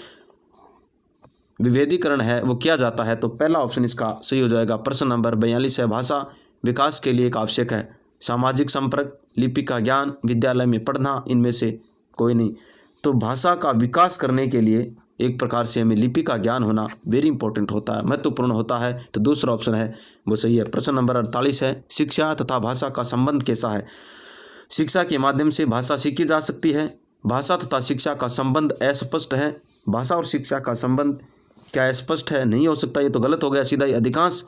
विभेदीकरण है वो किया जाता है। तो पहला ऑप्शन इसका सही हो जाएगा। प्रश्न नंबर 42 है। भाषा विकास के लिए एक आवश्यक है। सामाजिक संपर्क, लिपि का ज्ञान, विद्यालय में पढ़ना, इनमें से कोई नहीं। तो भाषा का विकास करने के लिए एक प्रकार से हमें लिपि का ज्ञान होना वेरी इंपॉर्टेंट होता है, महत्वपूर्ण होता है। तो दूसरा ऑप्शन है वो सही है। प्रश्न नंबर 48 है। शिक्षा तथा भाषा का संबंध कैसा है? शिक्षा के माध्यम से भाषा सीखी जा सकती है। भाषा तथा शिक्षा का संबंध अस्पष्ट है। भाषा और शिक्षा का संबंध क्या स्पष्ट है? नहीं हो सकता, ये तो गलत हो गया सीधा ही। अधिकांश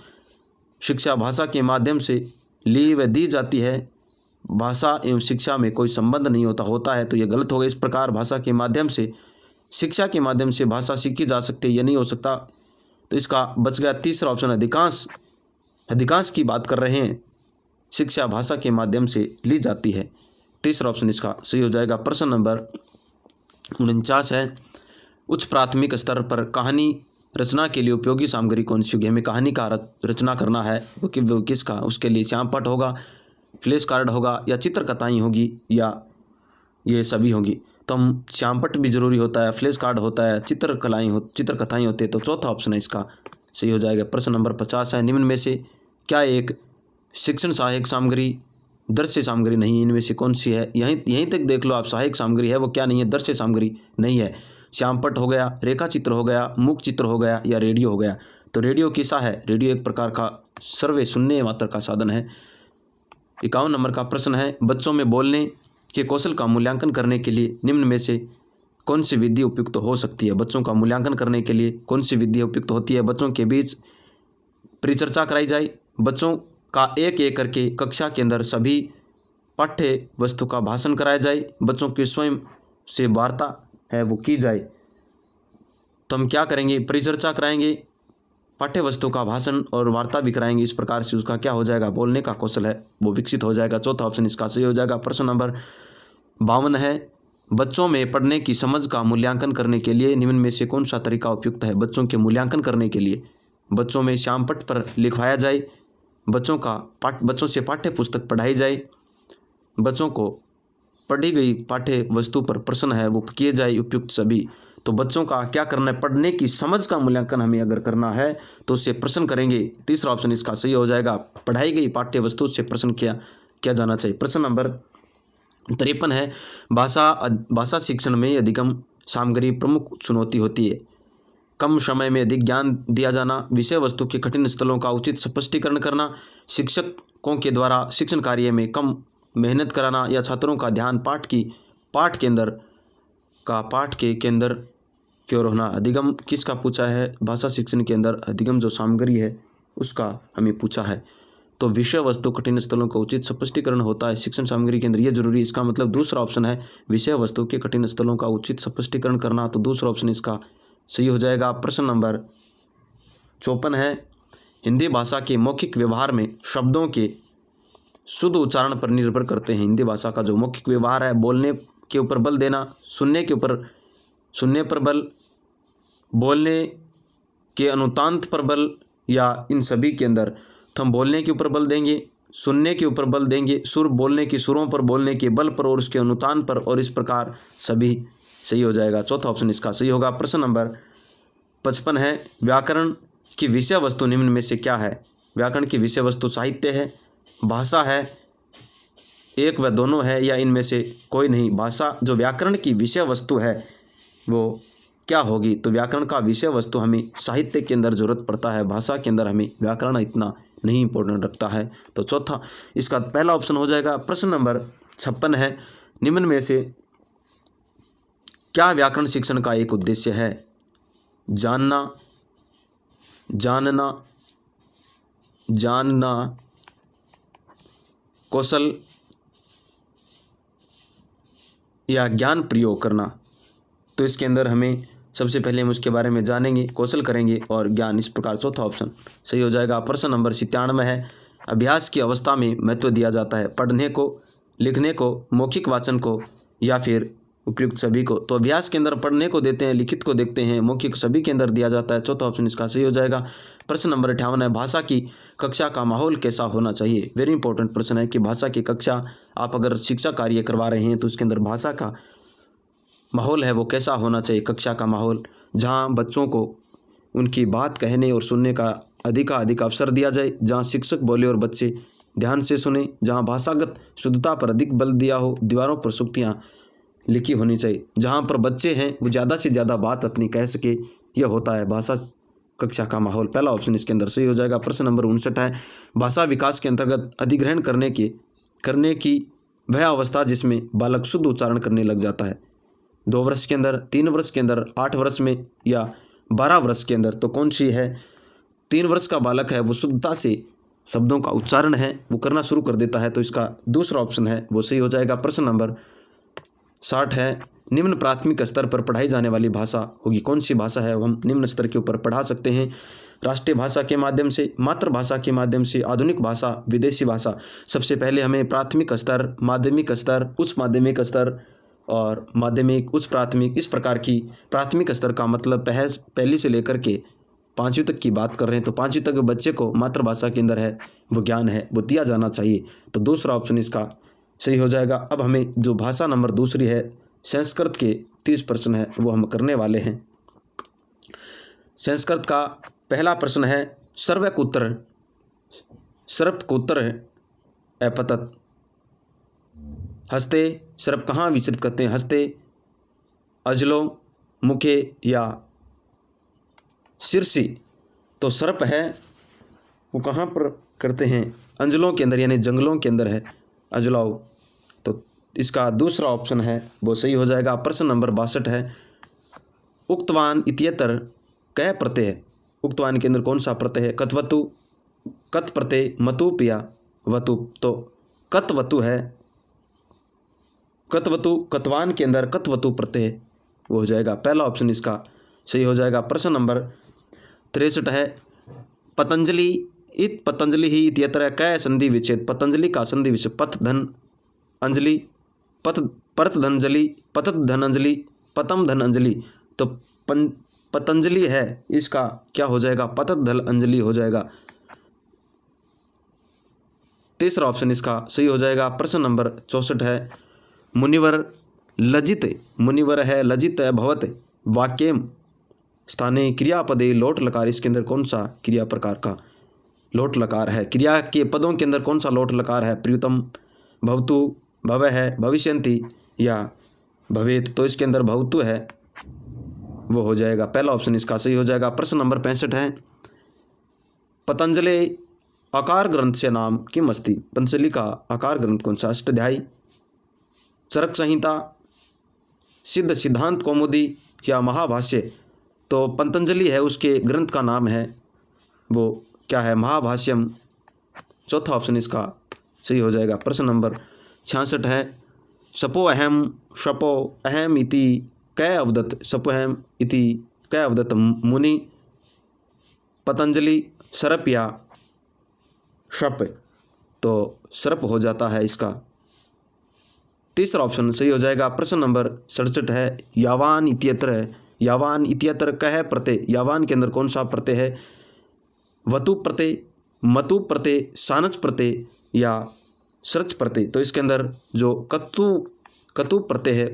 शिक्षा भाषा के माध्यम से ली व दी जाती है। भाषा एवं शिक्षा में कोई संबंध नहीं होता है, तो ये गलत हो गया। इस प्रकार भाषा के माध्यम से, शिक्षा के माध्यम से भाषा सीखी जा सकती है, ये नहीं हो सकता। तो इसका बच गया तीसरा ऑप्शन। अधिकांश की बात कर रहे हैं। शिक्षा भाषा के माध्यम से ली जाती है। तीसरा ऑप्शन इसका सही हो जाएगा। प्रश्न नंबर 49 है। उच्च प्राथमिक स्तर पर कहानी रचना के लिए उपयोगी सामग्री कौन सी होगी? हमें कहानी का रचना करना है वो किसका? उसके लिए श्यामपट्ट होगा, फ्लैश कार्ड होगा, या चित्रकथाएँ होगी, या ये सभी होगी। तो हम श्यामपट्ट भी जरूरी होता है, फ्लैश कार्ड होता है, चित्रकथाएँ होती है। तो चौथा ऑप्शन है इसका सही हो जाएगा। प्रश्न नंबर 50 है। निम्न में से क्या एक शिक्षण सहायक सामग्री दृश्य सामग्री नहीं? इनमें से कौन सी है? यहीं तक देख लो आप। सहायक सामग्री है वो क्या नहीं है? दृश्य सामग्री नहीं है। श्यामपट्ट हो गया, रेखा चित्र हो गया, मूक चित्र हो गया, या रेडियो हो गया। तो रेडियो कैसा है? रेडियो एक प्रकार का सर्वे सुनने मात्र का साधन है। 51 नंबर का प्रश्न है। बच्चों में बोलने के कौशल का मूल्यांकन करने के लिए निम्न में से कौन सी विधि उपयुक्त हो सकती है? बच्चों का मूल्यांकन करने के लिए कौन सी विधि उपयुक्त होती है? बच्चों के बीच परिचर्चा कराई जाए, बच्चों का एक एक करके कक्षा के अंदर सभी पाठ्य वस्तु का भाषण कराया जाए, बच्चों की स्वयं से वार्ता है वो की जाए। तो हम क्या करेंगे? परिचर्चा कराएंगे, पाठ्य वस्तु का भाषण और वार्ता भी कराएंगे। इस प्रकार से उसका क्या हो जाएगा? बोलने का कौशल है वो विकसित हो जाएगा। चौथा ऑप्शन इसका सही हो जाएगा। प्रश्न नंबर 52 है। बच्चों में पढ़ने की समझ का मूल्यांकन करने के लिए निम्न में से कौन सा तरीका उपयुक्त है? बच्चों के मूल्यांकन करने के लिए बच्चों में श्यामपट्ट पर लिखवाया जाए, बच्चों से पाठ्य पुस्तक पढ़ाई जाए, बच्चों को पढ़ी गई पाठ्य वस्तु पर प्रश्न है वो किए जाए, उपयुक्त सभी। तो बच्चों का क्या करना है? पढ़ने की समझ का मूल्यांकन हमें अगर करना है तो उससे प्रश्न करेंगे। तीसरा ऑप्शन इसका सही हो जाएगा। पढ़ाई गई पाठ्य वस्तु से प्रश्न किया जाना चाहिए। प्रश्न नंबर 53 है। भाषा शिक्षण में अधिगम सामग्री प्रमुख चुनौती होती है। कम समय में अधिक ज्ञान दिया जाना, विषय वस्तु के कठिन स्थलों का उचित स्पष्टीकरण करना, शिक्षकों के द्वारा शिक्षण कार्य में कम मेहनत कराना, या छात्रों का ध्यान पाठ के केंद्र की ओर होना। अधिगम किसका पूछा है? भाषा शिक्षण के अंदर अधिगम जो सामग्री है उसका हमें पूछा है। तो विषय वस्तु कठिन स्थलों का उचित स्पष्टीकरण होता है शिक्षण सामग्री के अंदर, ये जरूरी। इसका मतलब दूसरा ऑप्शन है विषय वस्तु के कठिन स्थलों का उचित स्पष्टीकरण करना। तो दूसरा ऑप्शन इसका सही हो जाएगा। प्रश्न नंबर 54 है। हिंदी भाषा के मौखिक व्यवहार में शब्दों के शुद्ध उच्चारण पर निर्भर करते हैं। हिंदी भाषा का जो मौखिक व्यवहार है, बोलने के ऊपर बल देना, सुनने पर बल, बोलने के अनुतांत पर बल, या इन सभी के अंदर तो हम बोलने के ऊपर बल देंगे, सुनने के ऊपर बल देंगे, बोलने के सुरों पर, बोलने के बल पर और उसके अनुतान पर, और इस प्रकार सभी सही हो जाएगा। चौथा ऑप्शन इसका सही होगा। प्रश्न नंबर 55 है। व्याकरण की विषय वस्तु निम्न में से क्या है? व्याकरण की विषय वस्तु साहित्य है, भाषा है, एक व दोनों है, या इनमें से कोई नहीं। भाषा जो व्याकरण की विषय वस्तु है वो क्या होगी? तो व्याकरण का विषय वस्तु हमें साहित्य के अंदर जरूरत पड़ता है, भाषा के अंदर हमें व्याकरण इतना नहीं इंपॉर्टेंट रखता है। तो चौथा इसका पहला ऑप्शन हो जाएगा। प्रश्न नंबर 56 है, निम्न में से क्या व्याकरण शिक्षण का एक उद्देश्य है? जानना, जानना, जानना, कौशल या ज्ञान प्रयोग करना। तो इसके अंदर हमें सबसे पहले हम उसके बारे में जानेंगे, कौशल करेंगे और ज्ञान। इस प्रकार चौथा ऑप्शन सही हो जाएगा। प्रश्न नंबर 97 है, अभ्यास की अवस्था में महत्व दिया जाता है पढ़ने को, लिखने को, मौखिक वाचन को या फिर उपयुक्त सभी को? तो अभ्यास के अंदर पढ़ने को देते हैं, लिखित को देखते हैं, मौखिक सभी के अंदर दिया जाता है। चौथा ऑप्शन इसका सही हो जाएगा। प्रश्न नंबर 58 है, भाषा की कक्षा का माहौल कैसा होना चाहिए? वेरी इंपॉर्टेंट प्रश्न है कि भाषा की कक्षा आप अगर शिक्षा कार्य करवा रहे हैं तो उसके अंदर भाषा का माहौल है वो कैसा होना चाहिए? कक्षा का माहौल जहाँ बच्चों को उनकी बात कहने और सुनने का अधिक अवसर दिया जाए, जहाँ शिक्षक बोले और बच्चे ध्यान से सुने, जहाँ भाषागत शुद्धता पर अधिक बल दिया हो, दीवारों पर सूक्तियाँ लिखी होनी चाहिए, जहाँ पर बच्चे हैं वो ज़्यादा से ज़्यादा बात अपनी कह सके, यह होता है भाषा कक्षा का माहौल। पहला ऑप्शन इसके अंदर सही हो जाएगा। प्रश्न नंबर 59 है, भाषा विकास के अंतर्गत अधिग्रहण करने की वह अवस्था जिसमें बालक शुद्ध उच्चारण करने लग जाता है। 2 वर्ष के अंदर, 3 वर्ष के अंदर, 8 वर्ष में या 12 वर्ष के अंदर? तो कौन सी है? 3 वर्ष का बालक है वो शुद्धता से शब्दों का उच्चारण है वो करना शुरू कर देता है, तो इसका दूसरा ऑप्शन है वो सही हो जाएगा। प्रश्न नंबर 60 है, निम्न प्राथमिक स्तर पर पढ़ाई जाने वाली भाषा होगी? कौन सी भाषा है वो हम निम्न स्तर के ऊपर पढ़ा सकते हैं? राष्ट्रीय भाषा के माध्यम से, मातृभाषा के माध्यम से, आधुनिक भाषा, विदेशी भाषा? सबसे पहले हमें प्राथमिक स्तर, माध्यमिक स्तर, उच्च माध्यमिक स्तर और माध्यमिक, उच्च प्राथमिक, इस प्रकार की प्राथमिक स्तर का मतलब पहली से लेकर के 5वीं तक की बात कर रहे हैं। तो 5वीं तक बच्चे को मातृभाषा के अंदर है वो ज्ञान है वो दिया जाना चाहिए। तो दूसरा ऑप्शन इसका सही हो जाएगा। अब हमें जो भाषा नंबर दूसरी है, संस्कृत के 30 प्रश्न है वो हम करने वाले हैं। संस्कृत का पहला प्रश्न है, सर्व का उत्तर है अपतत। हस्ते सर्प कहाँ विचरित करते हैं? हस्ते, अजलों, मुखे या शीर्षी? तो सर्प है वो कहाँ पर करते हैं? अंजलों के अंदर, यानी जंगलों के अंदर है अजलाओ। तो इसका दूसरा ऑप्शन है वो सही हो जाएगा। प्रश्न नंबर 62 है, उक्तवान इत्यतर कह प्रत्यय है? उक्तवान के अंदर कौन सा प्रत्यय है? कतवतु, कत प्रत्यय, मतुप या वतुप? तो कतवतु है, कतवतु, कतवान के अंदर कतवतु प्रत्यय वो हो जाएगा। पहला ऑप्शन इसका सही हो जाएगा। प्रश्न नंबर 63 है, पतंजलि ही इत्यत्र कै संधि विच्छेद? पतंजलि का संधि विच्छेद पथ धन अंजलि, परत धनजलि, पतत धनंजलि, पतम धन अंजलि? तो पतंजलि है इसका क्या हो जाएगा? पतत धन अंजलि हो जाएगा। तीसरा ऑप्शन इसका सही हो जाएगा। प्रश्न नंबर 64 है, मुनिवर है लजित भवत वाक्यम स्थाने क्रियापदे लोट लकार? इसके अंदर कौन सा क्रिया प्रकार का लोट लकार है? क्रिया के पदों के अंदर कौन सा लोट लकार है? प्रियतम, भवतु, भव है, भविष्यन्ति या भवेत? तो इसके अंदर भवतु है वो हो जाएगा। पहला ऑप्शन इसका सही हो जाएगा। प्रश्न नंबर 65 है, पतंजलि आकार ग्रंथ से नाम किम अस्ति? पतंजलि का आकार ग्रंथ कौन सा? अष्टाध्यायी, चरक संहिता, सिद्धांत कौमुदी या महाभाष्य? तो पतंजलि है उसके ग्रंथ का नाम है वो क्या है? महाभाष्यम। चौथा ऑप्शन इसका सही हो जाएगा। प्रश्न नंबर 66 है, शपो अहम इति कै अवदत? शपोहम इति कै अवदत मुनि? पतंजलि, सर्प या शप? तो सर्प हो जाता है इसका। तीसरा ऑप्शन सही हो जाएगा। प्रश्न नंबर 67 है, यावान इत्यत्र कह प्रत्यय? यावान के अंदर कौन सा प्रत्यय है? वतु प्रत्यय, मतु प्रत्यय, सानच प्रत्यय या सर्च प्रत्यय? तो इसके अंदर जो कतु प्रत्यय है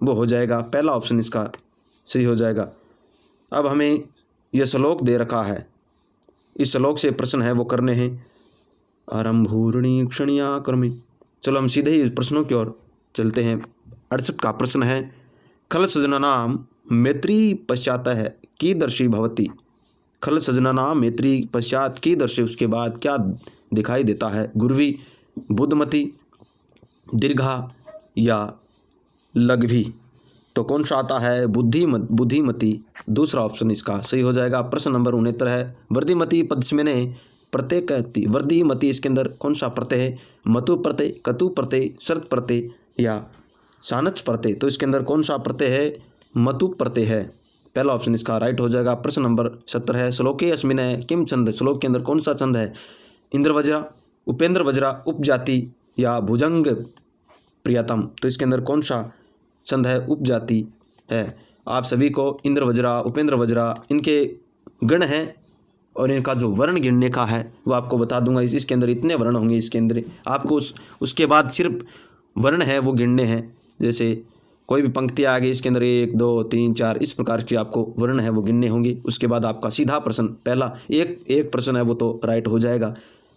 वो हो जाएगा। पहला ऑप्शन इसका सही हो जाएगा। अब हमें यह श्लोक दे रखा है इस श्लोक से प्रश्न है वो करने हैं। आरंभूर्णी क्षणिया कर्मी। चलो हम सीधे ही प्रश्नों की ओर चलते हैं। 68 का प्रश्न है, खल सजनानाम मैत्री पश्चात है कीदर्शी भवती। खल सजनानाम मैत्री पश्चात कीदर्शी, उसके बाद क्या दिखाई देता है? गुरवी, बुद्धमती, दीर्घा या लघवी। तो कौन सा आता है? बुद्धिमती। दूसरा ऑप्शन इसका सही हो जाएगा। प्रश्न नंबर 69 है, वर्धिमती पदस्मिने प्रत्यय कहती। वर्धिमती, इसके अंदर कौन सा प्रत्यय है? मतु प्रत्यय, कतु प्रत्यय, शर्त प्रत्यय या सानच प्रत्यय। तो इसके अंदर कौन सा प्रत्यय है? मतु प्रत्यय है। पहला ऑप्शन इसका राइट हो जाएगा। प्रश्न नंबर 70 है, श्लोके अस्मिन किम छंद। श्लोक के अंदर कौन सा छंद है? इंद्र वज्रा, उपेंद्र वज्रा, उपजाति या भुजंग प्रियतम। तो इसके अंदर कौन सा छंद है? उपजाति है। आप सभी को इंद्र वज्रा, उपेंद्र वज्रा इनके गण हैं और इनका जो वर्ण गिनने का है वो आपको बता दूंगा। इसके अंदर इतने वर्ण होंगे, इसके अंदर आपको उसके बाद सिर्फ वर्ण है वो गिनने हैं। जैसे कोई भी पंक्ति आ गई, इसके अंदर 1 2 3 4 इस प्रकार के आपको वर्ण है वो गिनने होंगे। उसके बाद आपका सीधा प्रश्न, पहला एक प्रश्न है वो तो राइट हो जाएगा।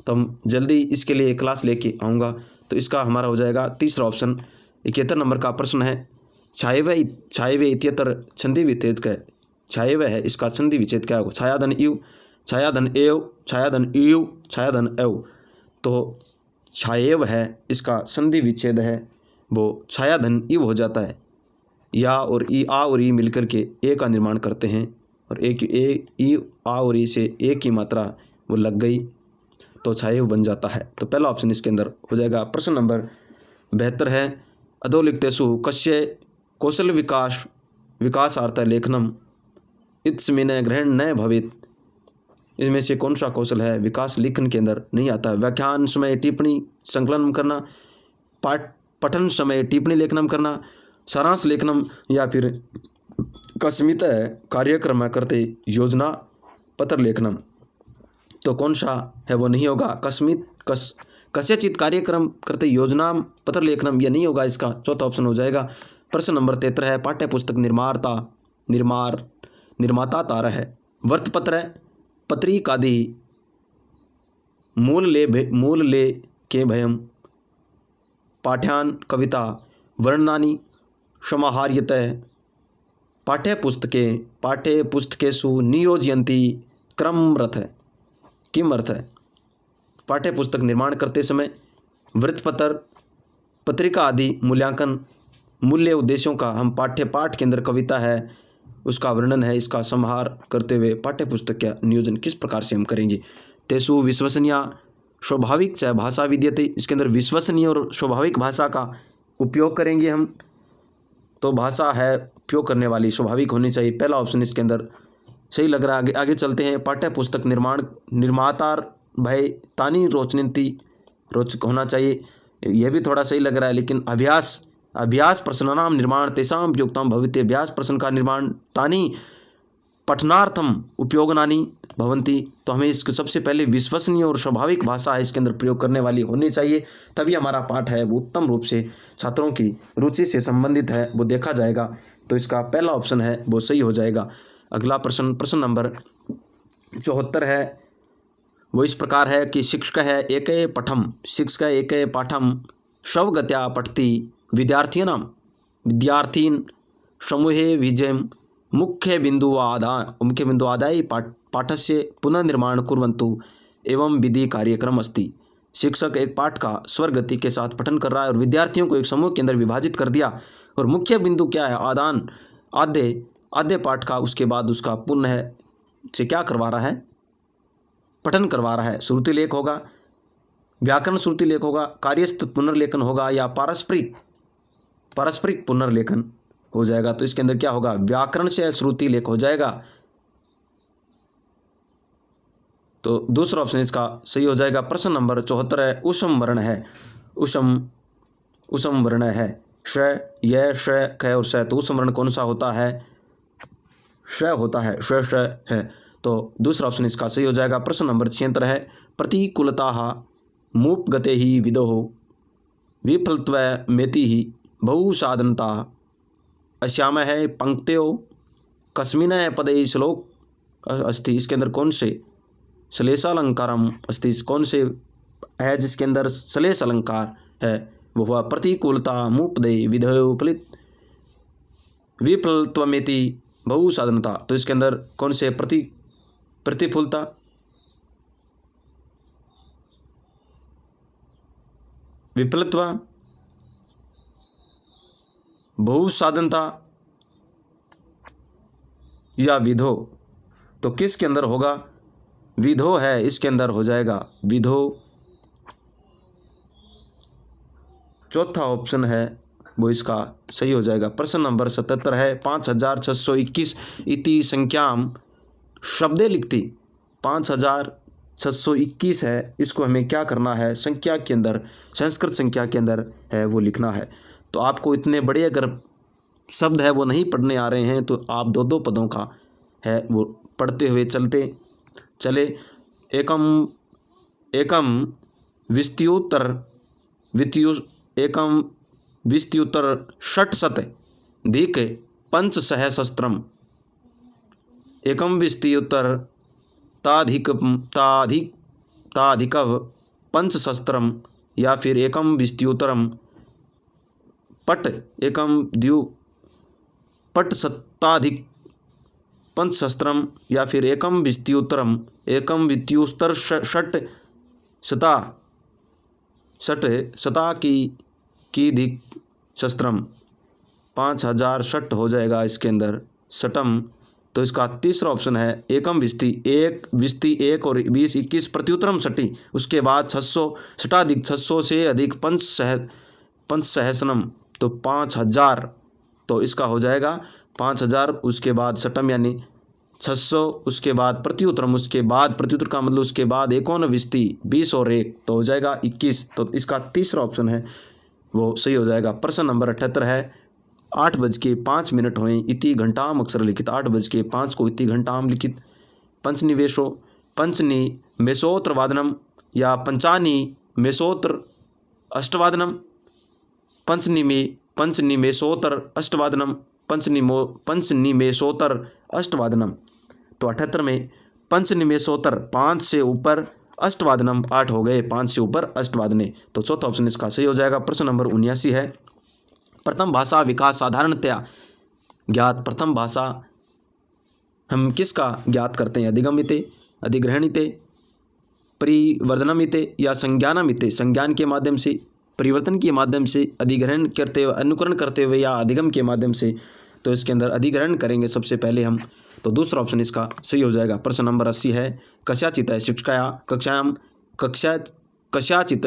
तो हम जल्दी इसके लिए क्लास लेके आऊँगा। तो इसका हमारा हो जाएगा तीसरा ऑप्शन। 71 नंबर का प्रश्न है, छायवे इत्यतर छंदी विच्छेद का है। छायवे है, इसका छंदी विच्छेद क्या होगा? छायाधन इव, छायाधन एव, छायाधन इव, छायाधन एव। तो छायव है, इसका संधि विच्छेद है वो छायाधन इव हो जाता है। या और ई, आ और ई मिलकर के ए का निर्माण करते हैं और एक ई आ और ई से एक की मात्रा वो लग गई तो छायव बन जाता है। तो पहला ऑप्शन इसके अंदर हो जाएगा। प्रश्न नंबर 72 है, अधोलिखितेषु कस्य कौशल विकासार्थ लेखनम इत्स्मिन् ग्रहण न भवेत्। इसमें से कौन सा कौशल है विकास लेखन के अंदर नहीं आता? व्याख्यान समय टिप्पणी संकलन करना, पठन समय टिप्पणी लेखनम करना, सारांश लेखनम, या फिर कस्मित कार्यक्रम करते योजना पत्र लेखनम। तो कौन सा है वो नहीं होगा? कस्यचित कार्यक्रम करते योजना पत्र लेखनम, यह नहीं होगा। इसका चौथा ऑप्शन हो जाएगा। प्रश्न नंबर 73 है, पाठ्य पुस्तक निर्माता तारा है। वर्तपत्र, पत्रिकादि मूल ले के भयम, पाठ्यान कविता वर्णनानि समाहार्यत। पाठ्यपुस्तकेषु नियोजयन्ति क्रमरथ है। किम अर्थ है? पाठ्य पुस्तक निर्माण करते समय वृत्तपत्र, पत्रिका आदि मूल्यांकन, मूल्य उद्देश्यों का हम पाठ के अंदर कविता है उसका वर्णन है, इसका समाहार करते हुए पाठ्य पुस्तक का नियोजन किस प्रकार से हम करेंगे? तेसु विश्वसनीय स्वाभाविक च भाषा विद्यते। इसके अंदर विश्वसनीय और स्वाभाविक भाषा का उपयोग करेंगे हम। तो भाषा है उपयोग करने वाली स्वाभाविक होनी चाहिए। पहला ऑप्शन इसके अंदर सही लग रहा है। आगे चलते हैं। पाठ्य पुस्तक निर्मातार भय तानी रोचक होना चाहिए। यह भी थोड़ा सही लग रहा है, लेकिन अभ्यास प्रश्नानाम निर्माण तेषां उपयोक्ताम भवति। अभ्यास प्रश्न का निर्माण तानी पठनार्थम उपयोगनानि भवन्ति। तो हमें इसको सबसे पहले विश्वसनीय और स्वाभाविक भाषा है इसके अंदर प्रयोग करने वाली होनी चाहिए, तभी हमारा पाठ है वो उत्तम रूप से छात्रों की रुचि से संबंधित है वो देखा जाएगा। तो इसका पहला ऑप्शन है वो सही हो जाएगा। अगला प्रश्न नंबर 74 है, वो इस प्रकार है कि शिक्षक है एक पाठम शवगत्या पठति विद्यार्थीन समूहे विजय मुख्य बिंदु आदाय पाठस्य पुनर्निर्माण कुर्वन्तु एवं विधि कार्यक्रम अस्ति। शिक्षक एक पाठ का स्वर गति के साथ पठन कर रहा है और विद्यार्थियों को एक समूह के अंदर विभाजित कर दिया और मुख्य बिंदु क्या है? आधे पाठ का, उसके बाद उसका पुनः से क्या करवा रहा है? पठन करवा रहा है। श्रुति लेख होगा, व्याकरण श्रुति लेख होगा, कार्यस्थ पुनर्लेखन होगा या पारस्परिक पुनर्लेखन हो जाएगा। तो इसके अंदर क्या होगा? व्याकरण से श्रुति लेख हो जाएगा। तो दूसरा ऑप्शन इसका सही हो जाएगा। प्रश्न नंबर 74 है, उषम वर्ण है। उषम वर्ण है श, य, श, ख और श। तो उषम वर्ण कौन सा होता है? श होता है, श है। तो दूसरा ऑप्शन इसका सही हो जाएगा। प्रश्न नंबर 76 है, प्रतिकूलता मूपगते ही विदोह विफलत्व मेति ही बहुसाधनता अश्याम है पंक्त्यो कस्मिन् पदे श्लोक अस्ति। इसके अंदर कौन से श्लेषालंकारम अस्ति। कौन से है जिसके अंदर श्लेष अलंकार है? वो हुआ प्रतिकूलता मुपदे विधेयो विफलत्वमेति बहुसाधनता। तो इसके अंदर कौन से प्रतिफूलता, विफलत्व, बहुसाधनता या विधो? तो किसके अंदर होगा? विधो है, इसके अंदर हो जाएगा विधो। चौथा ऑप्शन है वो इसका सही हो जाएगा। प्रश्न नंबर 77 है 5621 इति संख्याम शब्दे लिखती। 5621 है, इसको हमें क्या करना है? संख्या के अंदर, संस्कृत संख्या के अंदर है वो लिखना है। तो आपको इतने बड़े अगर शब्द है वो नहीं पढ़ने आ रहे हैं तो आप दो पदों का है वो पढ़ते हुए चले। एकम विस्त्युत्तर षट्शत धिक पंचसहस्रम। एकम विस्त्युत्तर ताधिकव पंचसहस्रम या फिर एकम विस्त्युत्तरम पट एकम द्यु पट सत्ताधिक पंचसहस्रम या फिर एकम विस्त्युत्तरम एकम विस्त्युत्तर शता की धिक शस्त्रम। 5060 हो जाएगा इसके अंदर शटम। तो इसका तीसरा ऑप्शन है एकम विस्ती एक और 20-21 प्रत्युत्तरम सटी। उसके बाद 600 शताधिक 600 से अधिक पंचसहस्रम तो 5000। तो इसका हो जाएगा 5000, उसके बाद शटम यानी 600, उसके बाद प्रत्युत्तरम, उसके बाद प्रत्युत्तर का मतलब उसके बाद एकोन विस्ती 20 और 1 तो हो जाएगा 21। तो इसका तीसरा ऑप्शन है वो सही हो जाएगा। प्रश्न नंबर 78 है 8:05 हुए इति घंटाम अक्षर लिखित। 8:05 को इति घंटाम लिखित। पंचनिमेषोत्तर वादनम या पंचानिमेषोत्तर अष्टवादनम। पंचनिमेषोत्तर अष्टवादनम पंचनिमेषोत्तर अष्टवादनम। तो 78 में पंचनिमेषोत्तर 5 से ऊपर अष्टवादनम 8 हो गए, 5 से ऊपर अष्टवादने। तो चौथा ऑप्शन इसका सही हो जाएगा। प्रश्न नंबर 79 है प्रथम भाषा विकास साधारणतया ज्ञात। प्रथम भाषा हम किसका ज्ञात करते हैं? अधिगमिते, अधिग्रहणिते, परिवर्धनमिते या संज्ञानमिते। संज्ञान के माध्यम से, परिवर्तन के माध्यम से, अधिग्रहण करते हुए, अनुकरण करते हुए या अधिगम के माध्यम से। तो इसके अंदर अधिग्रहण करेंगे सबसे पहले हम। तो दूसरा ऑप्शन इसका सही हो जाएगा। प्रश्न नंबर 80 है कस्याचित शिक्षाया कक्षायां कस्याचित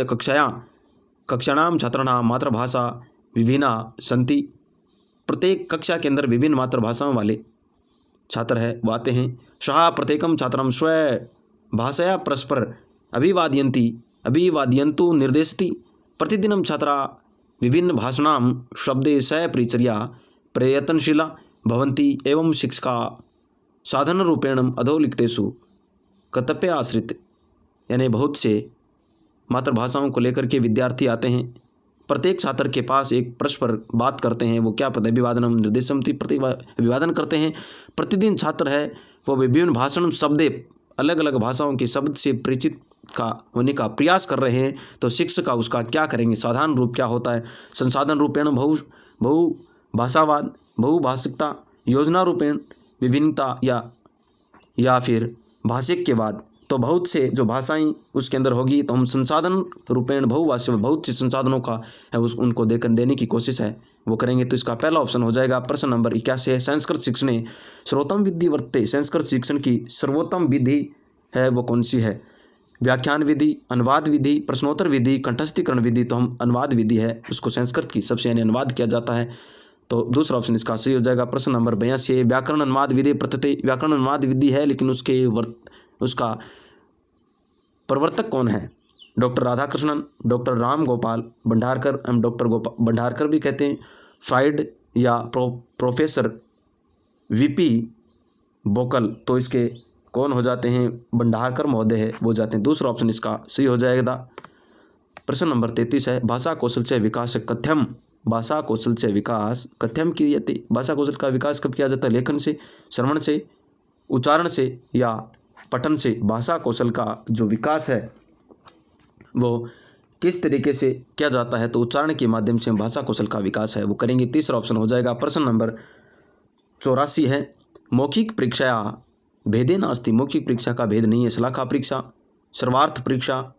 कक्षाणां छात्राणां मातृभाषा विभिन्ना सन्ति। प्रत्येक कक्षा के अंदर विभिन्न मातृभाषाओं वाले छात्र है वो आते हैं। सः प्रत्येकं छात्रं स्व भाषया परस्पर अभिवादयन्तु निर्देशति। प्रतिदिनं छात्रा विभिन्न भाषाणां शब्दे स परिचर्या प्रयत्नशीला भवन्ति एवं शिक्षका साधनरूपेण अधोलिखितेषु कर्तव्य आश्रित। यानी बहुत से मातृभाषाओं को लेकर के विद्यार्थी आते हैं। प्रत्येक छात्र के पास एक परस्पर बात करते हैं, वो क्या पद अभिवादनम निर्देशम थी, अभिवादन करते हैं। प्रतिदिन छात्र है वो विभिन्न भाषण शब्दे अलग अलग भाषाओं के शब्द से परिचित का होने का प्रयास कर रहे हैं। तो शिक्षक का उसका क्या करेंगे? साधारण रूप क्या होता है? संसाधन रूपेण बहुभाषावाद, बहुभाषिकता, योजना रूपेण विभिन्नता या फिर भाषिक के बाद। तो बहुत से जो भाषाएं उसके अंदर होगी तो हम संसाधन रूपेण बहुभाषा, बहुत से संसाधनों का है उनको देने की कोशिश है वो करेंगे। तो इसका पहला ऑप्शन हो जाएगा। प्रश्न नंबर 81 है संस्कृत शिक्षणे सर्वोत्तम विधि वर्तते। संस्कृत शिक्षण की सर्वोत्तम विधि है वो कौन सी है? व्याख्यान विधि, अनुवाद विधि, प्रश्नोत्तर विधि, कंठस्थीकरण विधि। तो हम अनुवाद विधि है उसको संस्कृत की सबसे यानी अनुवाद किया जाता है। तो दूसरा ऑप्शन इसका सही हो जाएगा। प्रश्न नंबर 82 व्याकरण अनुवाद विधि प्रत्यते। व्याकरण अनुवाद विधि है लेकिन उसका प्रवर्तक कौन है? डॉक्टर राधाकृष्णन, डॉक्टर राम गोपाल भंडारकर, हम डॉक्टर भंडारकर भी कहते हैं, फ्राइड या प्रोफेसर वीपी बोकल। तो इसके कौन हो जाते हैं? भंडारकर महोदय है वो जाते हैं। दूसरा ऑप्शन इसका सही हो जाएगा। प्रश्न नंबर 33 है भाषा कौशल से विकास कथ्यम। भाषा कौशल से विकास कथ्यम की जाती। भाषा कौशल का विकास कब किया जाता है? लेखन से, श्रवण से, उच्चारण से या पठन से भाषा कौशल का जो विकास है वो किस तरीके से किया जाता है, तो उच्चारण के माध्यम से भाषा कौशल का विकास है वो करेंगे। तीसरा ऑप्शन हो जाएगा प्रश्न नंबर 84 है, मौखिक परीक्षा भेदे नास्ति, मौखिक परीक्षा का भेद नहीं है। शलाका परीक्षा, सर्वार्थ परीक्षा,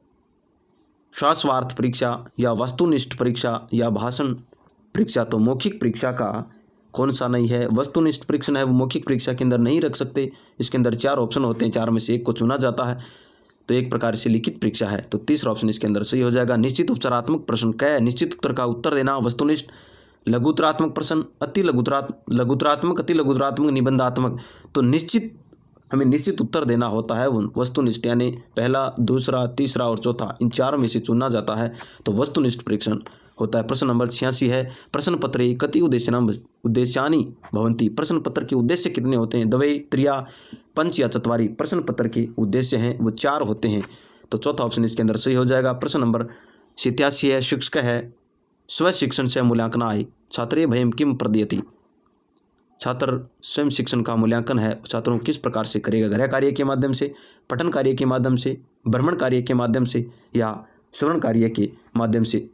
शास्वार्थ परीक्षा या वस्तुनिष्ठ परीक्षा या भाषण परीक्षा। तो मौखिक परीक्षा का कौन सा नहीं है, वस्तुनिष्ठ परीक्षण है वो मौखिक परीक्षा के अंदर नहीं रख सकते। इसके अंदर 4 ऑप्शन होते हैं, 4 में से एक को चुना जाता है, तो एक प्रकार से लिखित परीक्षा है। तो तीसरा ऑप्शन इसके अंदर सही हो जाएगा। निश्चित उपचारात्मक प्रश्न क्या है, निश्चित उत्तर का उत्तर देना, वस्तुनिष्ठ, लघुतरात्मक प्रश्न, अति लघुतरात्मक, अति लघुतरात्मक, निबंधात्मक। तो निश्चित, हमें निश्चित उत्तर देना होता है वो वस्तुनिष्ठ, यानी पहला, दूसरा, तीसरा और चौथा, इन 4 में से चुना जाता है, तो वस्तुनिष्ठ परीक्षण होता है। प्रश्न नंबर 86 है, प्रश्न पत्रे कति उद्देश्यानि भवन्ति, प्रश्न पत्र के उद्देश्य कितने होते हैं, द्वय, त्रिया, पंच या चत्वारि। प्रश्न पत्र के उद्देश्य हैं वो 4 होते हैं, तो चौथा ऑप्शन इसके अंदर सही हो जाएगा। प्रश्न नंबर 87 है, शिक्षक है स्व शिक्षण से मूल्यांकनाय छात्रे भयं किम प्रदीयति, छात्र स्वयं शिक्षण का मूल्यांकन है छात्रों किस प्रकार से करेगा, गृह कार्य के माध्यम से, पठन कार्य के माध्यम से, भ्रमण कार्य के माध्यम से या श्रवण कार्य के माध्यम से।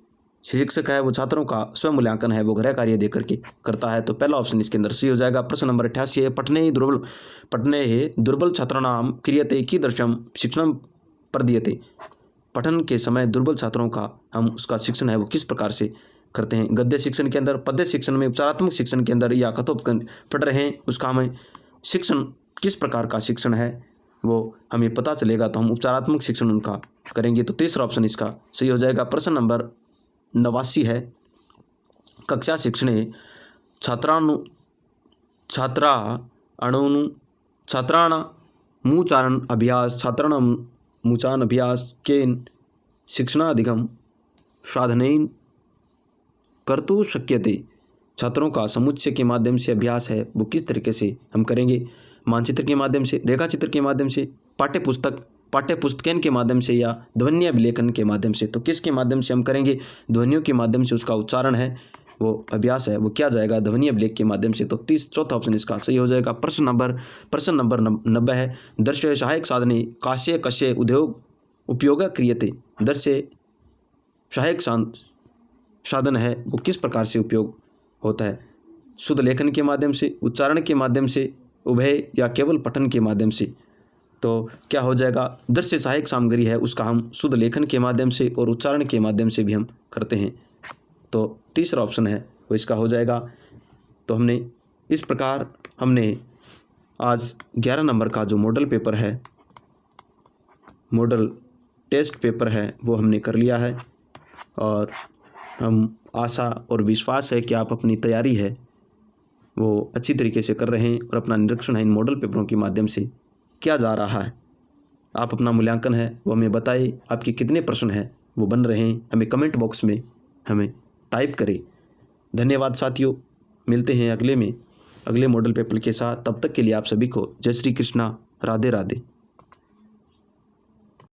शिक्षक है वो छात्रों का स्वयं मूल्यांकन है वो गृह कार्य देकर के करता है, तो पहला ऑप्शन इसके अंदर सही हो जाएगा। प्रश्न नंबर 88 है, पठने दुर्बल छात्राणाम क्रियते कीदृशं शिक्षणं प्रदीयते, पठन के समय दुर्बल छात्रों का हम उसका शिक्षण है वो किस प्रकार से करते हैं, गद्य शिक्षण के अंदर, पद्य शिक्षण में, उपचारात्मक शिक्षण के अंदर या कथोपकथन पढ़ रहे हैं उसका हमें शिक्षण किस प्रकार का शिक्षण है वो हमें पता चलेगा, तो हम उपचारात्मक शिक्षण उनका करेंगे, तो तीसरा ऑप्शन इसका सही हो जाएगा। प्रश्न नंबर 89 है, कक्षा शिक्षणे छात्राणामुच्चारण अभ्यास केन शिक्षणाधिगम साधनेन कर्तुं शक्यते, छात्रों का समुच्चय के माध्यम से अभ्यास है वो किस तरीके से हम करेंगे, मानचित्र के माध्यम से, रेखाचित्र के माध्यम से, पाठ्यपुस्तकें के माध्यम से या ध्वनि अभिलेखन के माध्यम से। तो किसके माध्यम से हम करेंगे, ध्वनियों के माध्यम से उसका उच्चारण है वो अभ्यास है वो क्या जाएगा, ध्वनि अभिलेख के माध्यम से, तो चौथा ऑप्शन इसका सही हो जाएगा। प्रश्न नंबर 90 है, दृश्य सहायक साधने काश्य कश्य उद्योग उपयोग क्रियते, दृश्य सहायक साधन है वो किस प्रकार से उपयोग होता है, शुद्ध लेखन के माध्यम से, उच्चारण के माध्यम से, उभय या केवल पठन के माध्यम से। तो क्या हो जाएगा, दृश्य सहायक सामग्री है उसका हम शुद्ध लेखन के माध्यम से और उच्चारण के माध्यम से भी हम करते हैं, तो तीसरा ऑप्शन है वो इसका हो जाएगा। तो हमने इस प्रकार हमने आज 11 नंबर का जो मॉडल पेपर है, मॉडल टेस्ट पेपर है वो हमने कर लिया है, और हम आशा और विश्वास है कि आप अपनी तैयारी है वो अच्छी तरीके से कर रहे हैं और अपना निरीक्षण है इन मॉडल पेपरों के माध्यम से किया जा रहा है। आप अपना मूल्यांकन है वो हमें बताइए, आपके कितने प्रश्न हैं वो बन रहे हैं, हमें कमेंट बॉक्स में हमें टाइप करें। धन्यवाद साथियों, मिलते हैं अगले मॉडल पेपर के साथ, तब तक के लिए आप सभी को जय श्री कृष्णा, राधे राधे।